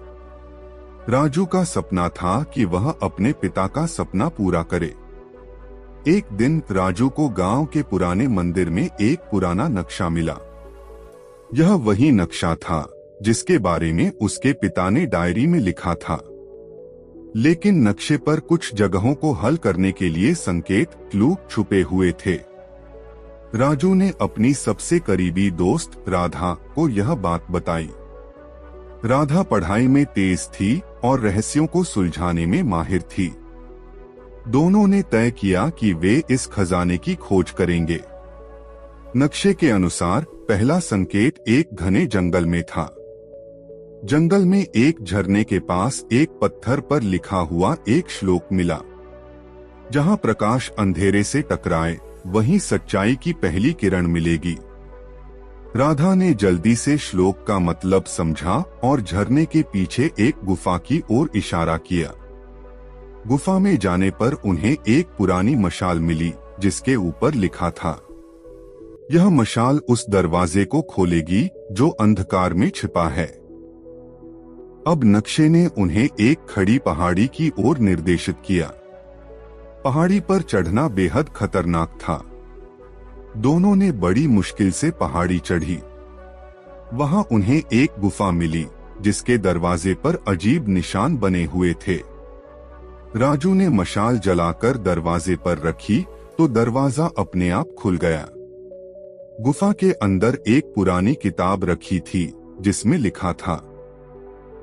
राजू का सपना था कि वह अपने पिता का सपना पूरा करे। एक दिन राजू को गांव के पुराने मंदिर में एक पुराना नक्शा मिला। यह वही नक्शा था जिसके बारे में उसके पिता ने डायरी में लिखा था, लेकिन नक्शे पर कुछ जगहों को हल करने के लिए संकेत, क्लू छुपे हुए थे। राजू ने अपनी सबसे करीबी दोस्त राधा को यह बात बताई। राधा पढ़ाई में तेज थी और रहस्यों को सुलझाने में माहिर थी। दोनों ने तय किया कि वे इस खजाने की खोज करेंगे। नक्शे के अनुसार पहला संकेत एक घने जंगल में था। जंगल में एक झरने के पास एक पत्थर पर लिखा हुआ एक श्लोक मिला, जहां प्रकाश अंधेरे से टकराए वहीं सच्चाई की पहली किरण मिलेगी। राधा ने जल्दी से श्लोक का मतलब समझा और झरने के पीछे एक गुफा की ओर इशारा किया। गुफा में जाने पर उन्हें एक पुरानी मशाल मिली जिसके ऊपर लिखा था, यह मशाल उस दरवाजे को खोलेगी जो अंधकार में छिपा है। अब नक्शे ने उन्हें एक खड़ी पहाड़ी की ओर निर्देशित किया। पहाड़ी पर चढ़ना बेहद खतरनाक था। दोनों ने बड़ी मुश्किल से पहाड़ी चढ़ी। वहां उन्हें एक गुफा मिली जिसके दरवाजे पर अजीब निशान बने हुए थे। राजू ने मशाल जलाकर दरवाजे पर रखी तो दरवाजा अपने आप खुल गया। गुफा के अंदर एक पुरानी किताब रखी थी जिसमें लिखा था,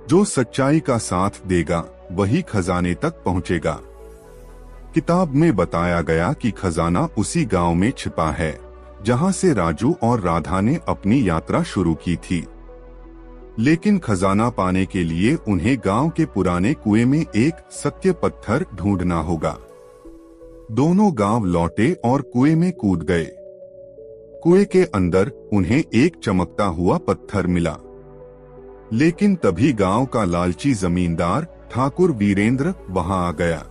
जो सच्चाई का साथ देगा वही खजाने तक पहुंचेगा। किताब में बताया गया कि खजाना उसी गांव में छिपा है जहां से राजू और राधा ने अपनी यात्रा शुरू की थी। लेकिन खजाना पाने के लिए उन्हें गांव के पुराने कुएं में एक सत्य पत्थर ढूंढना होगा। दोनों गांव लौटे और कुएं में कूद गए। कुएं के अंदर उन्हें एक चमकता हुआ पत्थर मिला। लेकिन तभी गांव का लालची जमींदार ठाकुर वीरेंद्र वहां आ गया।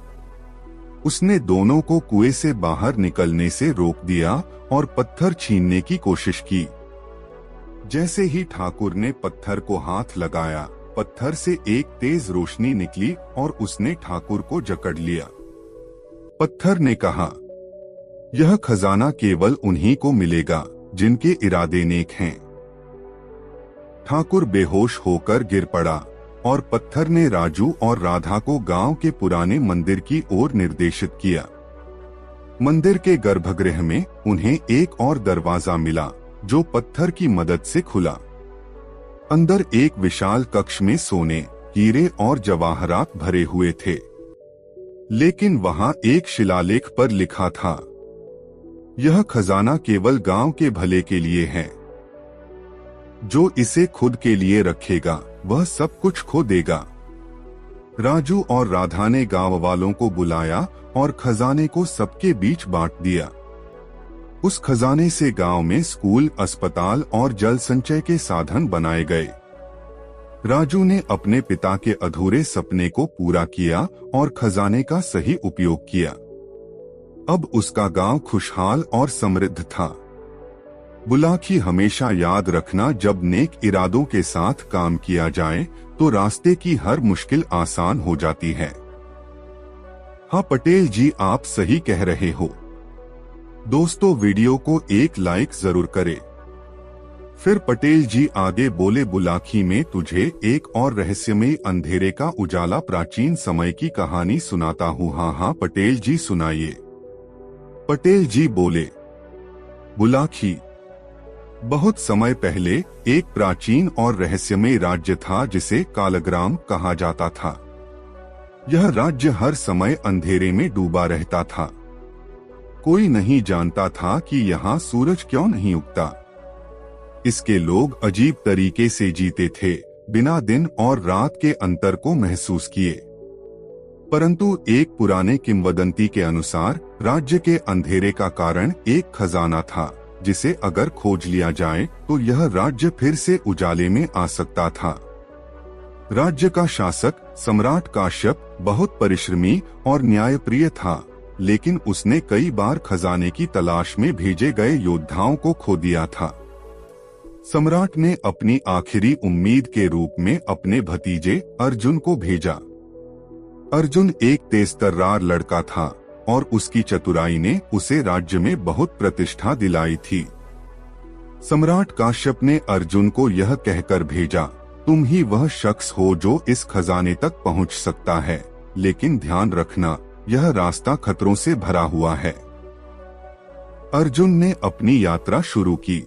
उसने दोनों को कुएं से बाहर निकलने से रोक दिया और पत्थर छीनने की कोशिश की। जैसे ही ठाकुर ने पत्थर को हाथ लगाया, पत्थर से एक तेज रोशनी निकली और उसने ठाकुर को जकड़ लिया। पत्थर ने कहा, यह खजाना केवल उन्हीं को मिलेगा जिनके इरादे नेक हैं। ठाकुर बेहोश होकर गिर पड़ा और पत्थर ने राजू और राधा को गांव के पुराने मंदिर की ओर निर्देशित किया। मंदिर के गर्भगृह में उन्हें एक और दरवाजा मिला जो पत्थर की मदद से खुला। अंदर एक विशाल कक्ष में सोने, हीरे और जवाहरात भरे हुए थे। लेकिन वहां एक शिलालेख पर लिखा था, यह खजाना केवल गांव के भले के लिए है। जो इसे खुद के लिए रखेगा वह सब कुछ खो देगा। राजू और राधा ने गांव वालों को बुलाया और खजाने को सबके बीच बांट दिया। उस खजाने से गांव में स्कूल, अस्पताल और जल संचय के साधन बनाए गए। राजू ने अपने पिता के अधूरे सपने को पूरा किया और खजाने का सही उपयोग किया। अब उसका गांव खुशहाल और समृद्ध था। बुलाकी, हमेशा याद रखना, जब नेक इरादों के साथ काम किया जाए तो रास्ते की हर मुश्किल आसान हो जाती है। हाँ पटेल जी, आप सही कह रहे हो। दोस्तों, वीडियो को एक लाइक जरूर करें। फिर पटेल जी आगे बोले, बुलाकी में तुझे एक और रहस्यमय अंधेरे का उजाला प्राचीन समय की कहानी सुनाता हूँ। हाँ पटेल जी, सुनाइए। पटेल जी बोले, बुलाकी, बहुत समय पहले एक प्राचीन और रहस्यमय राज्य था जिसे कालग्राम कहा जाता था। यह राज्य हर समय अंधेरे में डूबा रहता था। कोई नहीं जानता था कि यहाँ सूरज क्यों नहीं उगता। इसके लोग अजीब तरीके से जीते थे, बिना दिन और रात के अंतर को महसूस किए। परंतु एक पुराने किंवदंती के अनुसार राज्य के अंधेरे का कारण एक खजाना था, जिसे अगर खोज लिया जाए तो यह राज्य फिर से उजाले में आ सकता था। राज्य का शासक सम्राट काश्यप बहुत परिश्रमी और न्यायप्रिय था, लेकिन उसने कई बार खजाने की तलाश में भेजे गए योद्धाओं को खो दिया था। सम्राट ने अपनी आखिरी उम्मीद के रूप में अपने भतीजे अर्जुन को भेजा। अर्जुन एक तेजतर्रार लड़का था और उसकी चतुराई ने उसे राज्य में बहुत प्रतिष्ठा दिलाई थी। सम्राट काश्यप ने अर्जुन को यह कहकर भेजा, तुम ही वह शख्स हो जो इस खजाने तक पहुंच सकता है, लेकिन ध्यान रखना, यह रास्ता खतरों से भरा हुआ है। अर्जुन ने अपनी यात्रा शुरू की।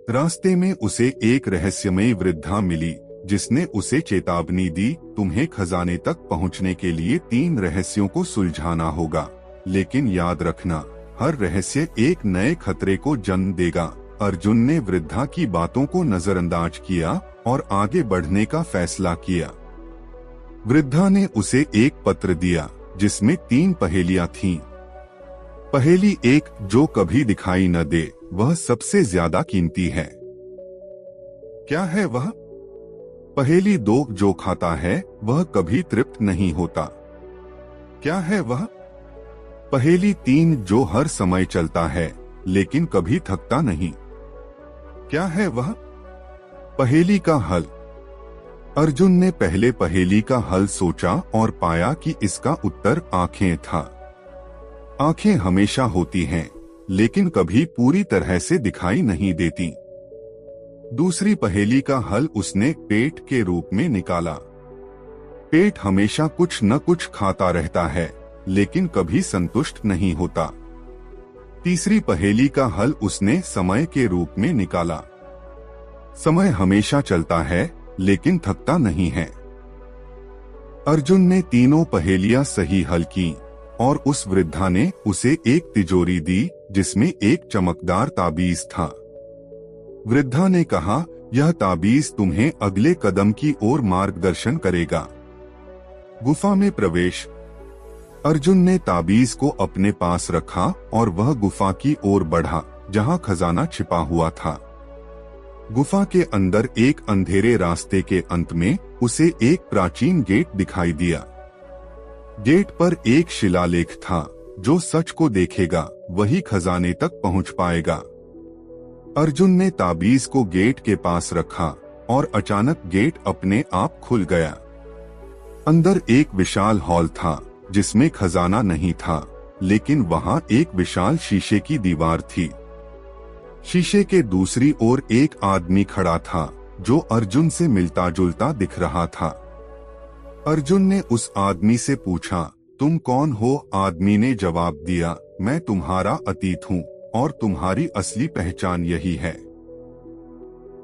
रास्ते में उसे एक रहस्यमयी वृद्धा मिली, जिसने उसे चेतावनी दी, तुम्हें खजाने तक पहुंचने के लिए 3 रहस्यों को सुलझाना होगा, लेकिन याद रखना, हर रहस्य एक नए खतरे को जन्म देगा। अर्जुन ने वृद्धा की बातों को नजरअंदाज किया और आगे बढ़ने का फैसला किया। वृद्धा ने उसे एक पत्र दिया जिसमें 3 पहेलियां थीं। पहेली 1, जो कभी दिखाई न दे वह सबसे ज्यादा कीमती है। क्या है वह? पहेली 2, जो खाता है वह कभी तृप्त नहीं होता। क्या है वह? पहेली 3, जो हर समय चलता है लेकिन कभी थकता नहीं। क्या है वह? पहेली का हल। अर्जुन ने पहले पहेली का हल सोचा और पाया कि इसका उत्तर आंखें था। आंखें हमेशा होती हैं, लेकिन कभी पूरी तरह से दिखाई नहीं देती। दूसरी पहेली का हल उसने पेट के रूप में निकाला। पेट हमेशा कुछ न कुछ खाता रहता है, लेकिन कभी संतुष्ट नहीं होता। तीसरी पहेली का हल उसने समय के रूप में निकाला। समय हमेशा चलता है, लेकिन थकता नहीं है। अर्जुन ने तीनों पहेलियां सही हल की और उस वृद्धा ने उसे एक तिजोरी दी जिसमें एक चमकदार ताबीज था। वृद्धा ने कहा, यह ताबीज तुम्हें अगले कदम की ओर मार्गदर्शन करेगा। गुफा में प्रवेश। अर्जुन ने ताबीज को अपने पास रखा और वह गुफा की ओर बढ़ा जहां खजाना छिपा हुआ था। गुफा के अंदर एक अंधेरे रास्ते के अंत में उसे एक प्राचीन गेट दिखाई दिया। गेट पर एक शिलालेख था, जो सच को देखेगा वही खजाने तक पहुंच पाएगा। अर्जुन ने ताबीज को गेट के पास रखा और अचानक गेट अपने आप खुल गया। अंदर एक विशाल हॉल था जिसमें खजाना नहीं था, लेकिन वहां एक विशाल शीशे की दीवार थी। शीशे के दूसरी ओर एक आदमी खड़ा था जो अर्जुन से मिलता जुलता दिख रहा था। अर्जुन ने उस आदमी से पूछा, तुम कौन हो? आदमी ने जवाब दिया, मैं तुम्हारा अतीत हूँ और तुम्हारी असली पहचान यही है।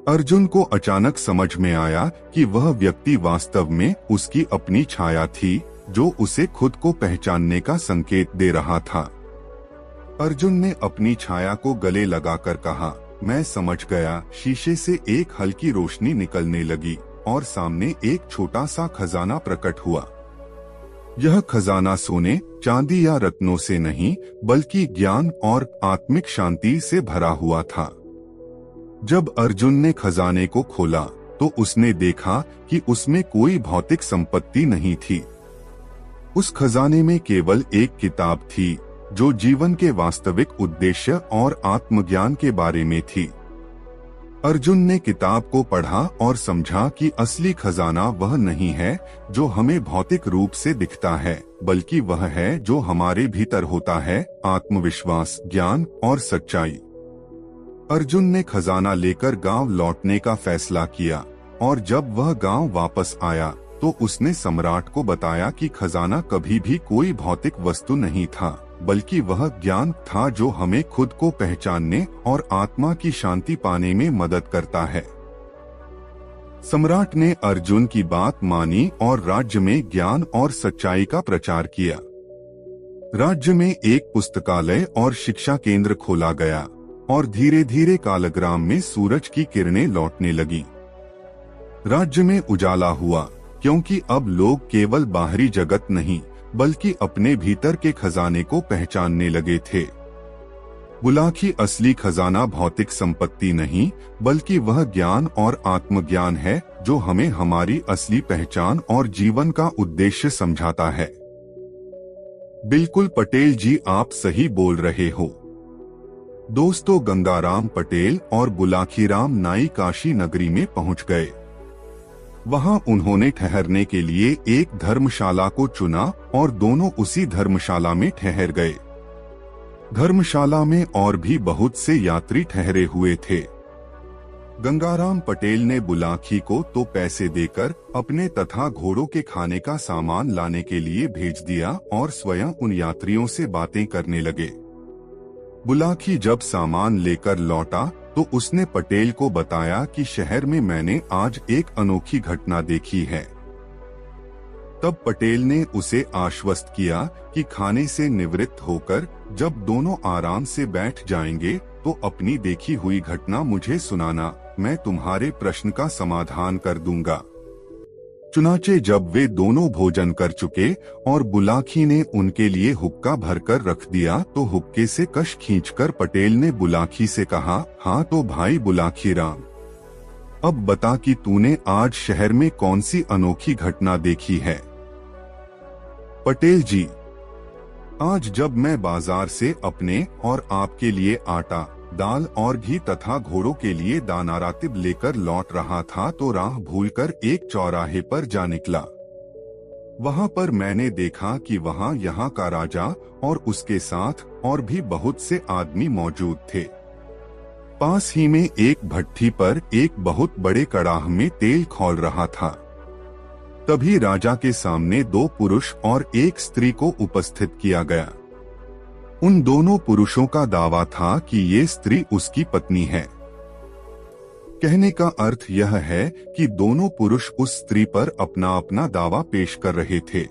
अर्जुन को अचानक समझ में आया कि वह व्यक्ति वास्तव में उसकी अपनी छाया थी, जो उसे खुद को पहचानने का संकेत दे रहा था। अर्जुन ने अपनी छाया को गले लगाकर कहा, मैं समझ गया। शीशे से एक हल्की रोशनी निकलने लगी और सामने एक छोटा सा खजाना प्रकट हुआ। यह खजाना सोने, चांदी या रत्नों से नहीं, बल्कि ज्ञान और आत्मिक शांति से भरा हुआ था। जब अर्जुन ने खजाने को खोला तो उसने देखा कि उसमें कोई भौतिक संपत्ति नहीं थी। उस खजाने में केवल एक किताब थी जो जीवन के वास्तविक उद्देश्य और आत्मज्ञान के बारे में थी। अर्जुन ने किताब को पढ़ा और समझा कि असली खजाना वह नहीं है जो हमें भौतिक रूप से दिखता है, बल्कि वह है जो हमारे भीतर होता है, आत्मविश्वास, ज्ञान और सच्चाई। अर्जुन ने खजाना लेकर गांव लौटने का फैसला किया और जब वह गांव वापस आया तो उसने सम्राट को बताया कि खजाना कभी भी कोई भौतिक वस्तु नहीं था, बल्कि वह ज्ञान था जो हमें खुद को पहचानने और आत्मा की शांति पाने में मदद करता है। सम्राट ने अर्जुन की बात मानी और राज्य में ज्ञान और सच्चाई का प्रचार किया। राज्य में एक पुस्तकालय और शिक्षा केंद्र खोला गया और धीरे धीरे कालग्राम में सूरज की किरणें लौटने लगी। राज्य में उजाला हुआ क्योंकि अब लोग केवल बाहरी जगत नहीं, बल्कि अपने भीतर के खजाने को पहचानने लगे थे। बुलाकी असली खजाना भौतिक संपत्ति नहीं, बल्कि वह ज्ञान और आत्मज्ञान है जो हमें हमारी असली पहचान और जीवन का उद्देश्य समझाता है। बिल्कुल पटेल जी, आप सही बोल रहे हो। दोस्तों, गंगाराम पटेल और बुलाकीराम नाई काशी नगरी में पहुंच गए। वहां उन्होंने ठहरने के लिए एक धर्मशाला को चुना और दोनों उसी धर्मशाला में ठहर गए। धर्मशाला में और भी बहुत से यात्री ठहरे हुए थे। गंगाराम पटेल ने बुलाकी को तो पैसे देकर अपने तथा घोड़ों के खाने का सामान लाने के लिए भेज दिया और स्वयं उन यात्रियों से बातें करने लगे। बुलाकी जब सामान लेकर लौटा तो उसने पटेल को बताया कि शहर में मैंने आज एक अनोखी घटना देखी है। तब पटेल ने उसे आश्वस्त किया कि खाने से निवृत्त होकर जब दोनों आराम से बैठ जाएंगे तो अपनी देखी हुई घटना मुझे सुनाना, मैं तुम्हारे प्रश्न का समाधान कर दूंगा। चुनाचे जब वे दोनों भोजन कर चुके और बुलाकी ने उनके लिए हुक्का भरकर रख दिया तो हुक्के से कश खींचकर पटेल ने बुलाकी से कहा, हाँ तो भाई बुलाकीराम, अब बता कि तूने आज शहर में कौन सी अनोखी घटना देखी है। पटेल जी, आज जब मैं बाजार से अपने और आपके लिए आटा, दाल और घी तथा घोड़ों के लिए दाना रातिब लेकर लौट रहा था तो राह भूलकर एक चौराहे पर जा निकला। वहां पर मैंने देखा कि वहां यहाँ का राजा और उसके साथ और भी बहुत से आदमी मौजूद थे। पास ही में एक भट्ठी पर एक बहुत बड़े कड़ाह में तेल खौल रहा था। तभी राजा के सामने दो पुरुष और एक स्त्री को उपस्थित किया गया। उन दोनों पुरुषों का दावा था कि ये स्त्री उसकी पत्नी है। कहने का अर्थ यह है कि दोनों पुरुष उस स्त्री पर अपना अपना दावा पेश कर रहे थे।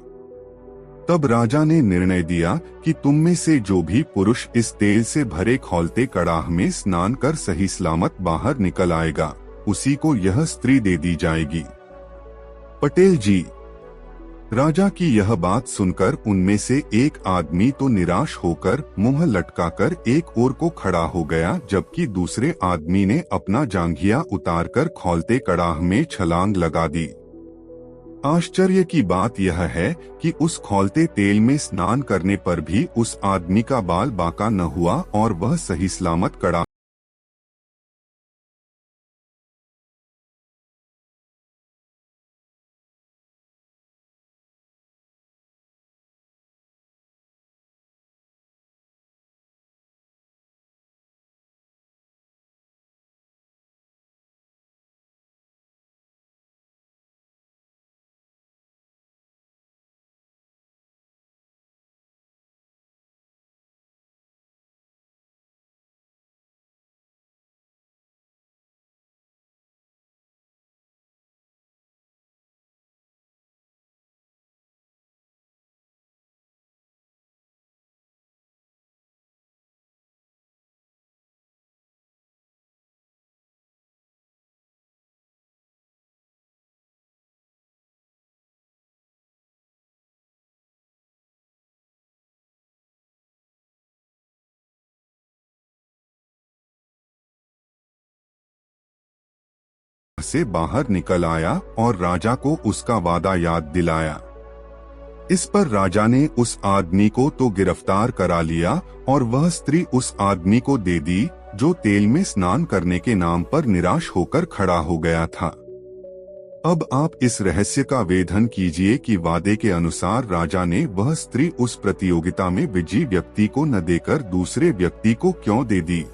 तब राजा ने निर्णय दिया कि तुम में से जो भी पुरुष इस तेल से भरे खौलते कड़ाह में स्नान कर सही सलामत बाहर निकल आएगा, उसी को यह स्त्री दे दी जाएगी। पटेल जी। राजा की यह बात सुनकर उनमें से एक आदमी तो निराश होकर मुंह लटकाकर एक ओर को खड़ा हो गया, जबकि दूसरे आदमी ने अपना जांघिया उतारकर खौलते कड़ाह में छलांग लगा दी। आश्चर्य की बात यह है कि उस खौलते तेल में स्नान करने पर भी उस आदमी का बाल बांका न हुआ और वह सही सलामत कड़ाह से बाहर निकल आया और राजा को उसका वादा याद दिलाया। इस पर राजा ने उस आदमी को तो गिरफ्तार करा लिया और वह स्त्री उस आदमी को दे दी जो तेल में स्नान करने के नाम पर निराश होकर खड़ा हो गया था। अब आप इस रहस्य का वेधन कीजिए कि वादे के अनुसार राजा ने वह स्त्री उस प्रतियोगिता में विजयी व्यक्ति को न देकर दूसरे व्यक्ति को क्यों दे दी।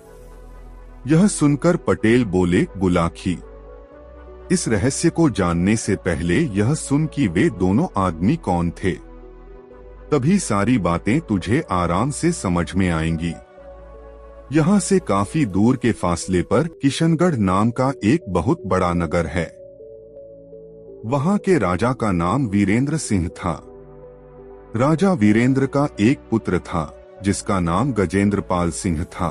यह सुनकर पटेल बोले, गुलाखी, इस रहस्य को जानने से पहले यह सुन कि वे दोनों आदमी कौन थे, तभी सारी बातें तुझे आराम से समझ में आएंगी। यहाँ से काफी दूर के फासले पर किशनगढ़ नाम का एक बहुत बड़ा नगर है। वहाँ के राजा का नाम वीरेंद्र सिंह था। राजा वीरेंद्र का एक पुत्र था जिसका नाम गजेंद्रपाल सिंह था।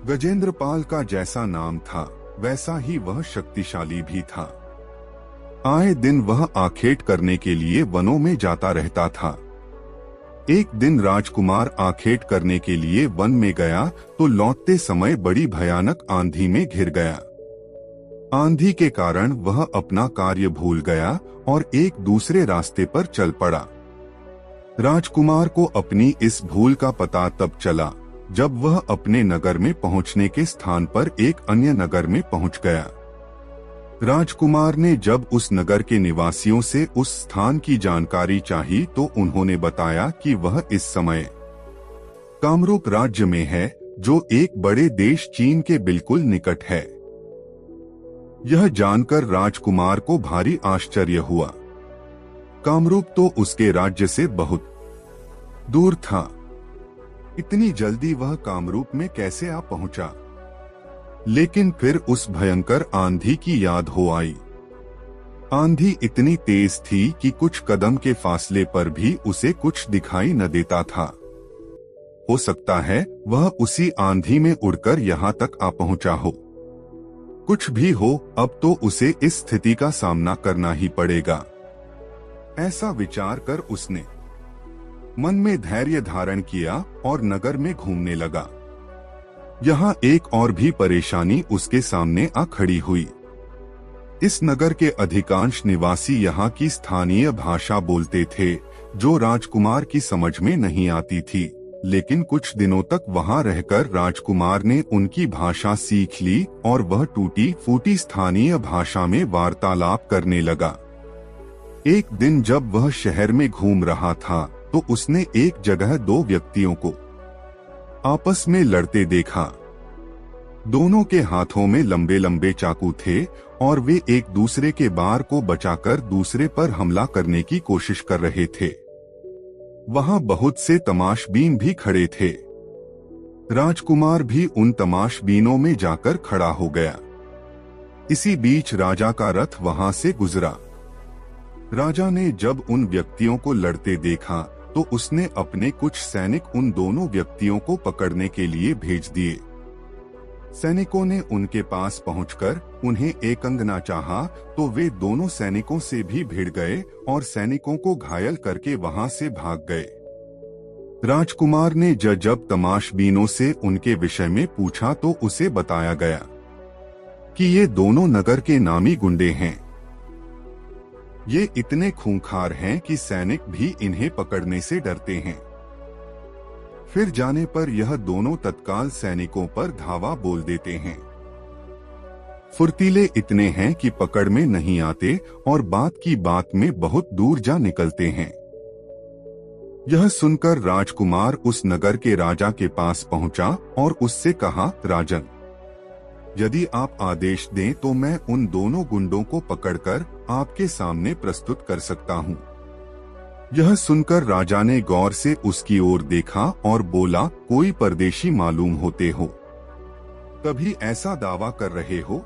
गजेंद्रपाल का जैसा नाम था वैसा ही वह शक्तिशाली भी था। आए दिन वह आखेट करने के लिए वनों में जाता रहता था। एक दिन राजकुमार आखेट करने के लिए वन में गया तो लौटते समय बड़ी भयानक आंधी में घिर गया। आंधी के कारण वह अपना कार्य भूल गया और एक दूसरे रास्ते पर चल पड़ा। राजकुमार को अपनी इस भूल का पता तब चला जब वह अपने नगर में पहुंचने के स्थान पर एक अन्य नगर में पहुंच गया। राजकुमार ने जब उस नगर के निवासियों से उस स्थान की जानकारी चाही तो उन्होंने बताया कि वह इस समय कामरूप राज्य में है, जो एक बड़े देश चीन के बिल्कुल निकट है। यह जानकर राजकुमार को भारी आश्चर्य हुआ। कामरूप तो उसके राज्य से बहुत दूर था। इतनी जल्दी वह कामरूप में कैसे आ पहुंचा? लेकिन फिर उस भयंकर आंधी की याद हो आई। आंधी इतनी तेज थी कि कुछ कदम के फासले पर भी उसे कुछ दिखाई न देता था। हो सकता है वह उसी आंधी में उड़कर यहाँ तक आ पहुंचा हो। कुछ भी हो, अब तो उसे इस स्थिति का सामना करना ही पड़ेगा। ऐसा विचार कर उसने मन में धैर्य धारण किया और नगर में घूमने लगा। यहाँ एक और भी परेशानी उसके सामने आ खड़ी हुई। इस नगर के अधिकांश निवासी यहाँ की स्थानीय भाषा बोलते थे, जो राजकुमार की समझ में नहीं आती थी। लेकिन कुछ दिनों तक वहाँ रहकर राजकुमार ने उनकी भाषा सीख ली और वह टूटी फूटी स्थानीय भाषा में वार्तालाप करने लगा। एक दिन जब वह शहर में घूम रहा था तो उसने एक जगह दो व्यक्तियों को आपस में लड़ते देखा। दोनों के हाथों में लंबे लंबे चाकू थे और वे एक दूसरे के बार को बचाकर दूसरे पर हमला करने की कोशिश कर रहे थे। वहां बहुत से तमाशबीन भी खड़े थे। राजकुमार भी उन तमाशबीनों में जाकर खड़ा हो गया। इसी बीच राजा का रथ वहां से गुजरा। राजा ने जब उन व्यक्तियों को लड़ते देखा तो उसने अपने कुछ सैनिक उन दोनों व्यक्तियों को पकड़ने के लिए भेज दिए। सैनिकों ने उनके पास पहुंचकर उन्हें एकंगना चाहा तो वे दोनों सैनिकों से भी भिड़ गए और सैनिकों को घायल करके वहां से भाग गए। राजकुमार ने जब तमाशबीनों से उनके विषय में पूछा तो उसे बताया गया कि ये दोनों नगर के नामी गुंडे हैं। ये इतने खूंखार हैं कि सैनिक भी इन्हें पकड़ने से डरते हैं। फिर जाने पर यह दोनों तत्काल सैनिकों पर धावा बोल देते हैं। फुर्तीले इतने हैं कि पकड़ में नहीं आते और बात की बात में बहुत दूर जा निकलते हैं। यह सुनकर राजकुमार उस नगर के राजा के पास पहुंचा और उससे कहा, राजन, यदि आप आदेश दें तो मैं उन दोनों गुंडों को पकड़कर आपके सामने प्रस्तुत कर सकता हूं। यह सुनकर राजा ने गौर से उसकी ओर देखा और बोला, कोई परदेशी मालूम होते हो, तभी ऐसा दावा कर रहे हो?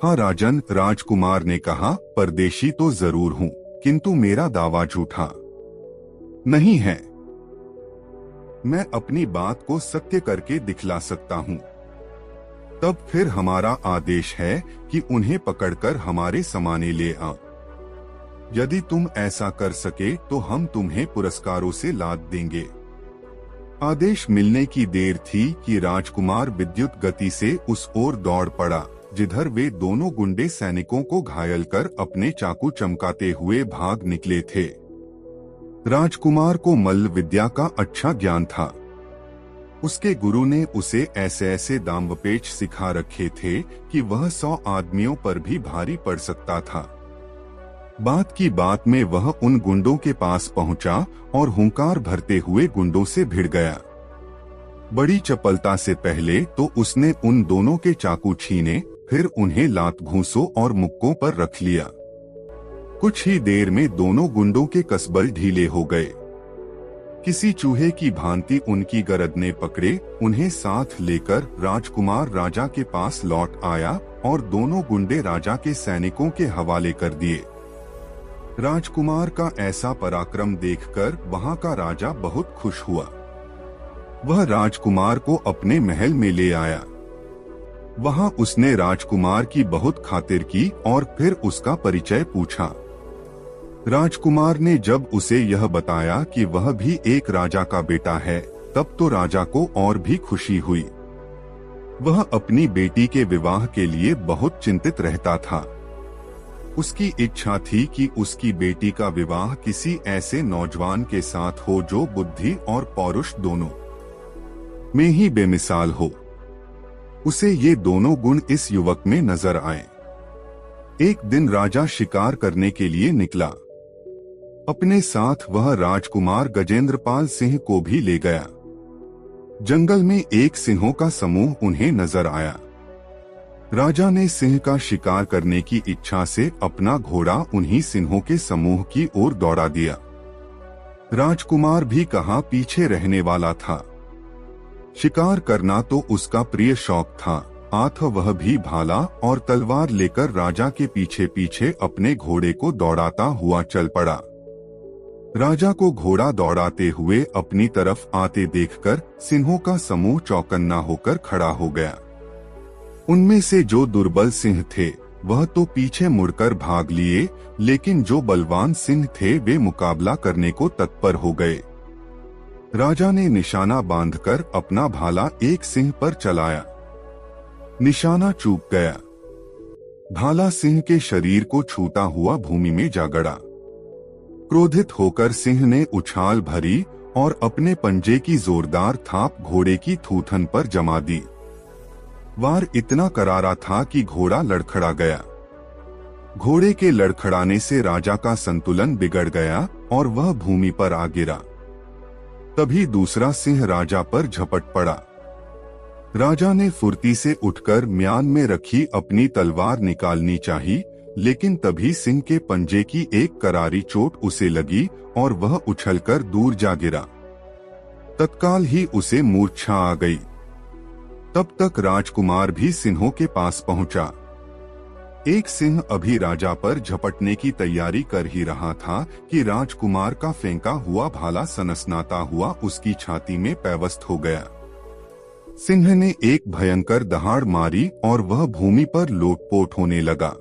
हाँ राजन, राजकुमार ने कहा, परदेशी तो जरूर हूँ, किंतु मेरा दावा झूठा नहीं है। मैं अपनी बात को सत्य करके दिखला सकता हूँ। तब फिर हमारा आदेश है कि उन्हें पकड़कर हमारे समाने ले आओ। यदि तुम ऐसा कर सके तो हम तुम्हें पुरस्कारों से लाद देंगे। आदेश मिलने की देर थी कि राजकुमार विद्युत गति से उस ओर दौड़ पड़ा जिधर वे दोनों गुंडे सैनिकों को घायल कर अपने चाकू चमकाते हुए भाग निकले थे। राजकुमार को मल्ल विद्या का अच्छा ज्ञान था। उसके गुरु ने उसे ऐसे ऐसे दांवपेच सिखा रखे थे कि वह 100 आदमियों पर भी भारी पड़ सकता था। बात की बात में वह उन गुंडों के पास पहुंचा और हुंकार भरते हुए गुंडों से भिड़ गया। बड़ी चपलता से पहले तो उसने उन दोनों के चाकू छीने, फिर उन्हें लात घूंसों और मुक्कों पर रख लिया। कुछ ही देर में दोनों गुंडों के कसबल ढीले हो गए। किसी चूहे की भांति उनकी गरदनें पकड़े उन्हें साथ लेकर राजकुमार राजा के पास लौट आया और दोनों गुंडे राजा के सैनिकों के हवाले कर दिए। राजकुमार का ऐसा पराक्रम देखकर वहां का राजा बहुत खुश हुआ। वह राजकुमार को अपने महल में ले आया। वहां उसने राजकुमार की बहुत खातिर की और फिर उसका परिचय पूछा। राजकुमार ने जब उसे यह बताया कि वह भी एक राजा का बेटा है, तब तो राजा को और भी खुशी हुई। वह अपनी बेटी के विवाह के लिए बहुत चिंतित रहता था। उसकी इच्छा थी कि उसकी बेटी का विवाह किसी ऐसे नौजवान के साथ हो जो बुद्धि और पौरुष दोनों में ही बेमिसाल हो। उसे ये दोनों गुण इस युवक में नजर आए। एक दिन राजा शिकार करने के लिए निकला। अपने साथ वह राजकुमार गजेंद्रपाल सिंह को भी ले गया। जंगल में एक सिंहों का समूह उन्हें नजर आया। राजा ने सिंह का शिकार करने की इच्छा से अपना घोड़ा उन्हीं सिंहों के समूह की ओर दौड़ा दिया। राजकुमार भी कहाँ पीछे रहने वाला था। शिकार करना तो उसका प्रिय शौक था। आठ वह भी भाला और तलवार लेकर राजा के पीछे पीछे अपने घोड़े को दौड़ाता हुआ चल पड़ा। राजा को घोड़ा दौड़ाते हुए अपनी तरफ आते देखकर सिंहों का समूह चौकन्ना होकर खड़ा हो गया। उनमें से जो दुर्बल सिंह थे वह तो पीछे मुड़कर भाग लिए, लेकिन जो बलवान सिंह थे वे मुकाबला करने को तत्पर हो गए। राजा ने निशाना बांधकर अपना भाला एक सिंह पर चलाया। निशाना चूक गया। भाला सिंह के शरीर को छूता हुआ भूमि में जा गड़ा। क्रोधित होकर सिंह ने उछाल भरी और अपने पंजे की जोरदार थाप घोड़े की थूथन पर जमा दी। वार इतना करारा था कि घोड़ा लड़खड़ा गया। घोड़े के लड़खड़ाने से राजा का संतुलन बिगड़ गया और वह भूमि पर आ गिरा। तभी दूसरा सिंह राजा पर झपट पड़ा। राजा ने फुर्ती से उठकर म्यान में रखी अपनी तलवार निकालनी चाहिए, लेकिन तभी सिंह के पंजे की एक करारी चोट उसे लगी और वह उछलकर दूर जा गिरा। तत्काल ही उसे मूर्छा आ गई। तब तक राजकुमार भी सिंहों के पास पहुंचा। एक सिंह अभी राजा पर झपटने की तैयारी कर ही रहा था कि राजकुमार का फेंका हुआ भाला सनसनाता हुआ उसकी छाती में पैवस्त हो गया। सिंह ने एक भयंकर दहाड़ मारी और वह भूमि पर लोटपोट होने लगा।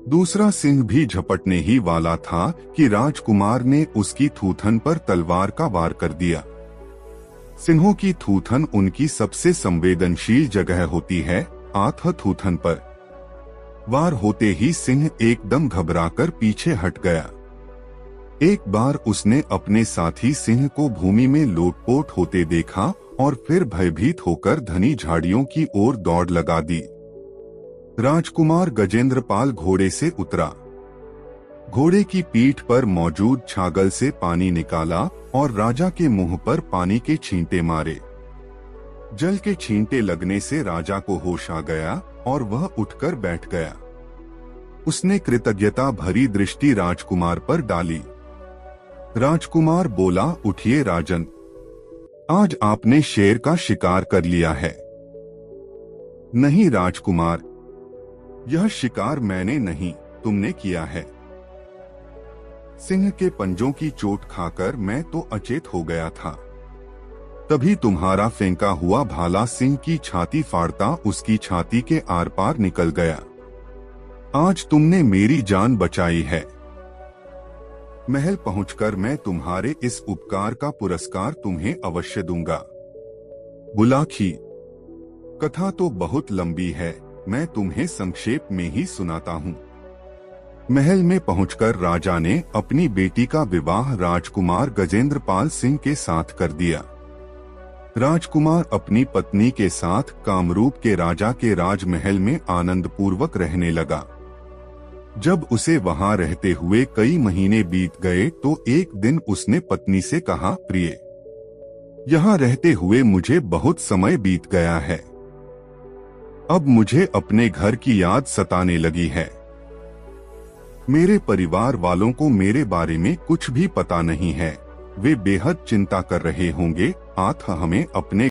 दूसरा सिंह भी झपटने ही वाला था कि राजकुमार ने उसकी थूथन पर तलवार का वार कर दिया। सिंहों की थूथन उनकी सबसे संवेदनशील जगह होती है। आठ थूथन पर वार होते ही सिंह एकदम घबराकर पीछे हट गया। एक बार उसने अपने साथी सिंह को भूमि में लोटपोट होते देखा और फिर भयभीत होकर घनी झाड़ियों की ओर दौड़ लगा दी। राजकुमार गजेंद्रपाल घोड़े से उतरा। घोड़े की पीठ पर मौजूद छागल से पानी निकाला और राजा के मुंह पर पानी के छींटे मारे। जल के छींटे लगने से राजा को होश आ गया और वह उठकर बैठ गया। उसने कृतज्ञता भरी दृष्टि राजकुमार पर डाली। राजकुमार बोला, उठिए राजन, आज आपने शेर का शिकार कर लिया है। नहीं राजकुमार, यह शिकार मैंने नहीं, तुमने किया है। सिंह के पंजों की चोट खाकर मैं तो अचेत हो गया था। तभी तुम्हारा फेंका हुआ भाला सिंह की छाती फाड़ता उसकी छाती के आर पार निकल गया। आज तुमने मेरी जान बचाई है। महल पहुंचकर मैं तुम्हारे इस उपकार का पुरस्कार तुम्हें अवश्य दूंगा। बुलाखी, कथा तो बहुत लंबी है, मैं तुम्हें संक्षेप में ही सुनाता हूँ। महल में पहुंचकर राजा ने अपनी बेटी का विवाह राजकुमार गजेंद्रपाल सिंह के साथ कर दिया। राजकुमार अपनी पत्नी के साथ कामरूप के राजा के राजमहल में आनंद पूर्वक रहने लगा। जब उसे वहां रहते हुए कई महीने बीत गए तो एक दिन उसने पत्नी से कहा, प्रिय, यहाँ रहते हुए मुझे बहुत समय बीत गया है। अब मुझे अपने घर की याद सताने लगी है। मेरे परिवार वालों को मेरे बारे में कुछ भी पता नहीं है। वे बेहद चिंता कर रहे होंगे। आठ हमें अपने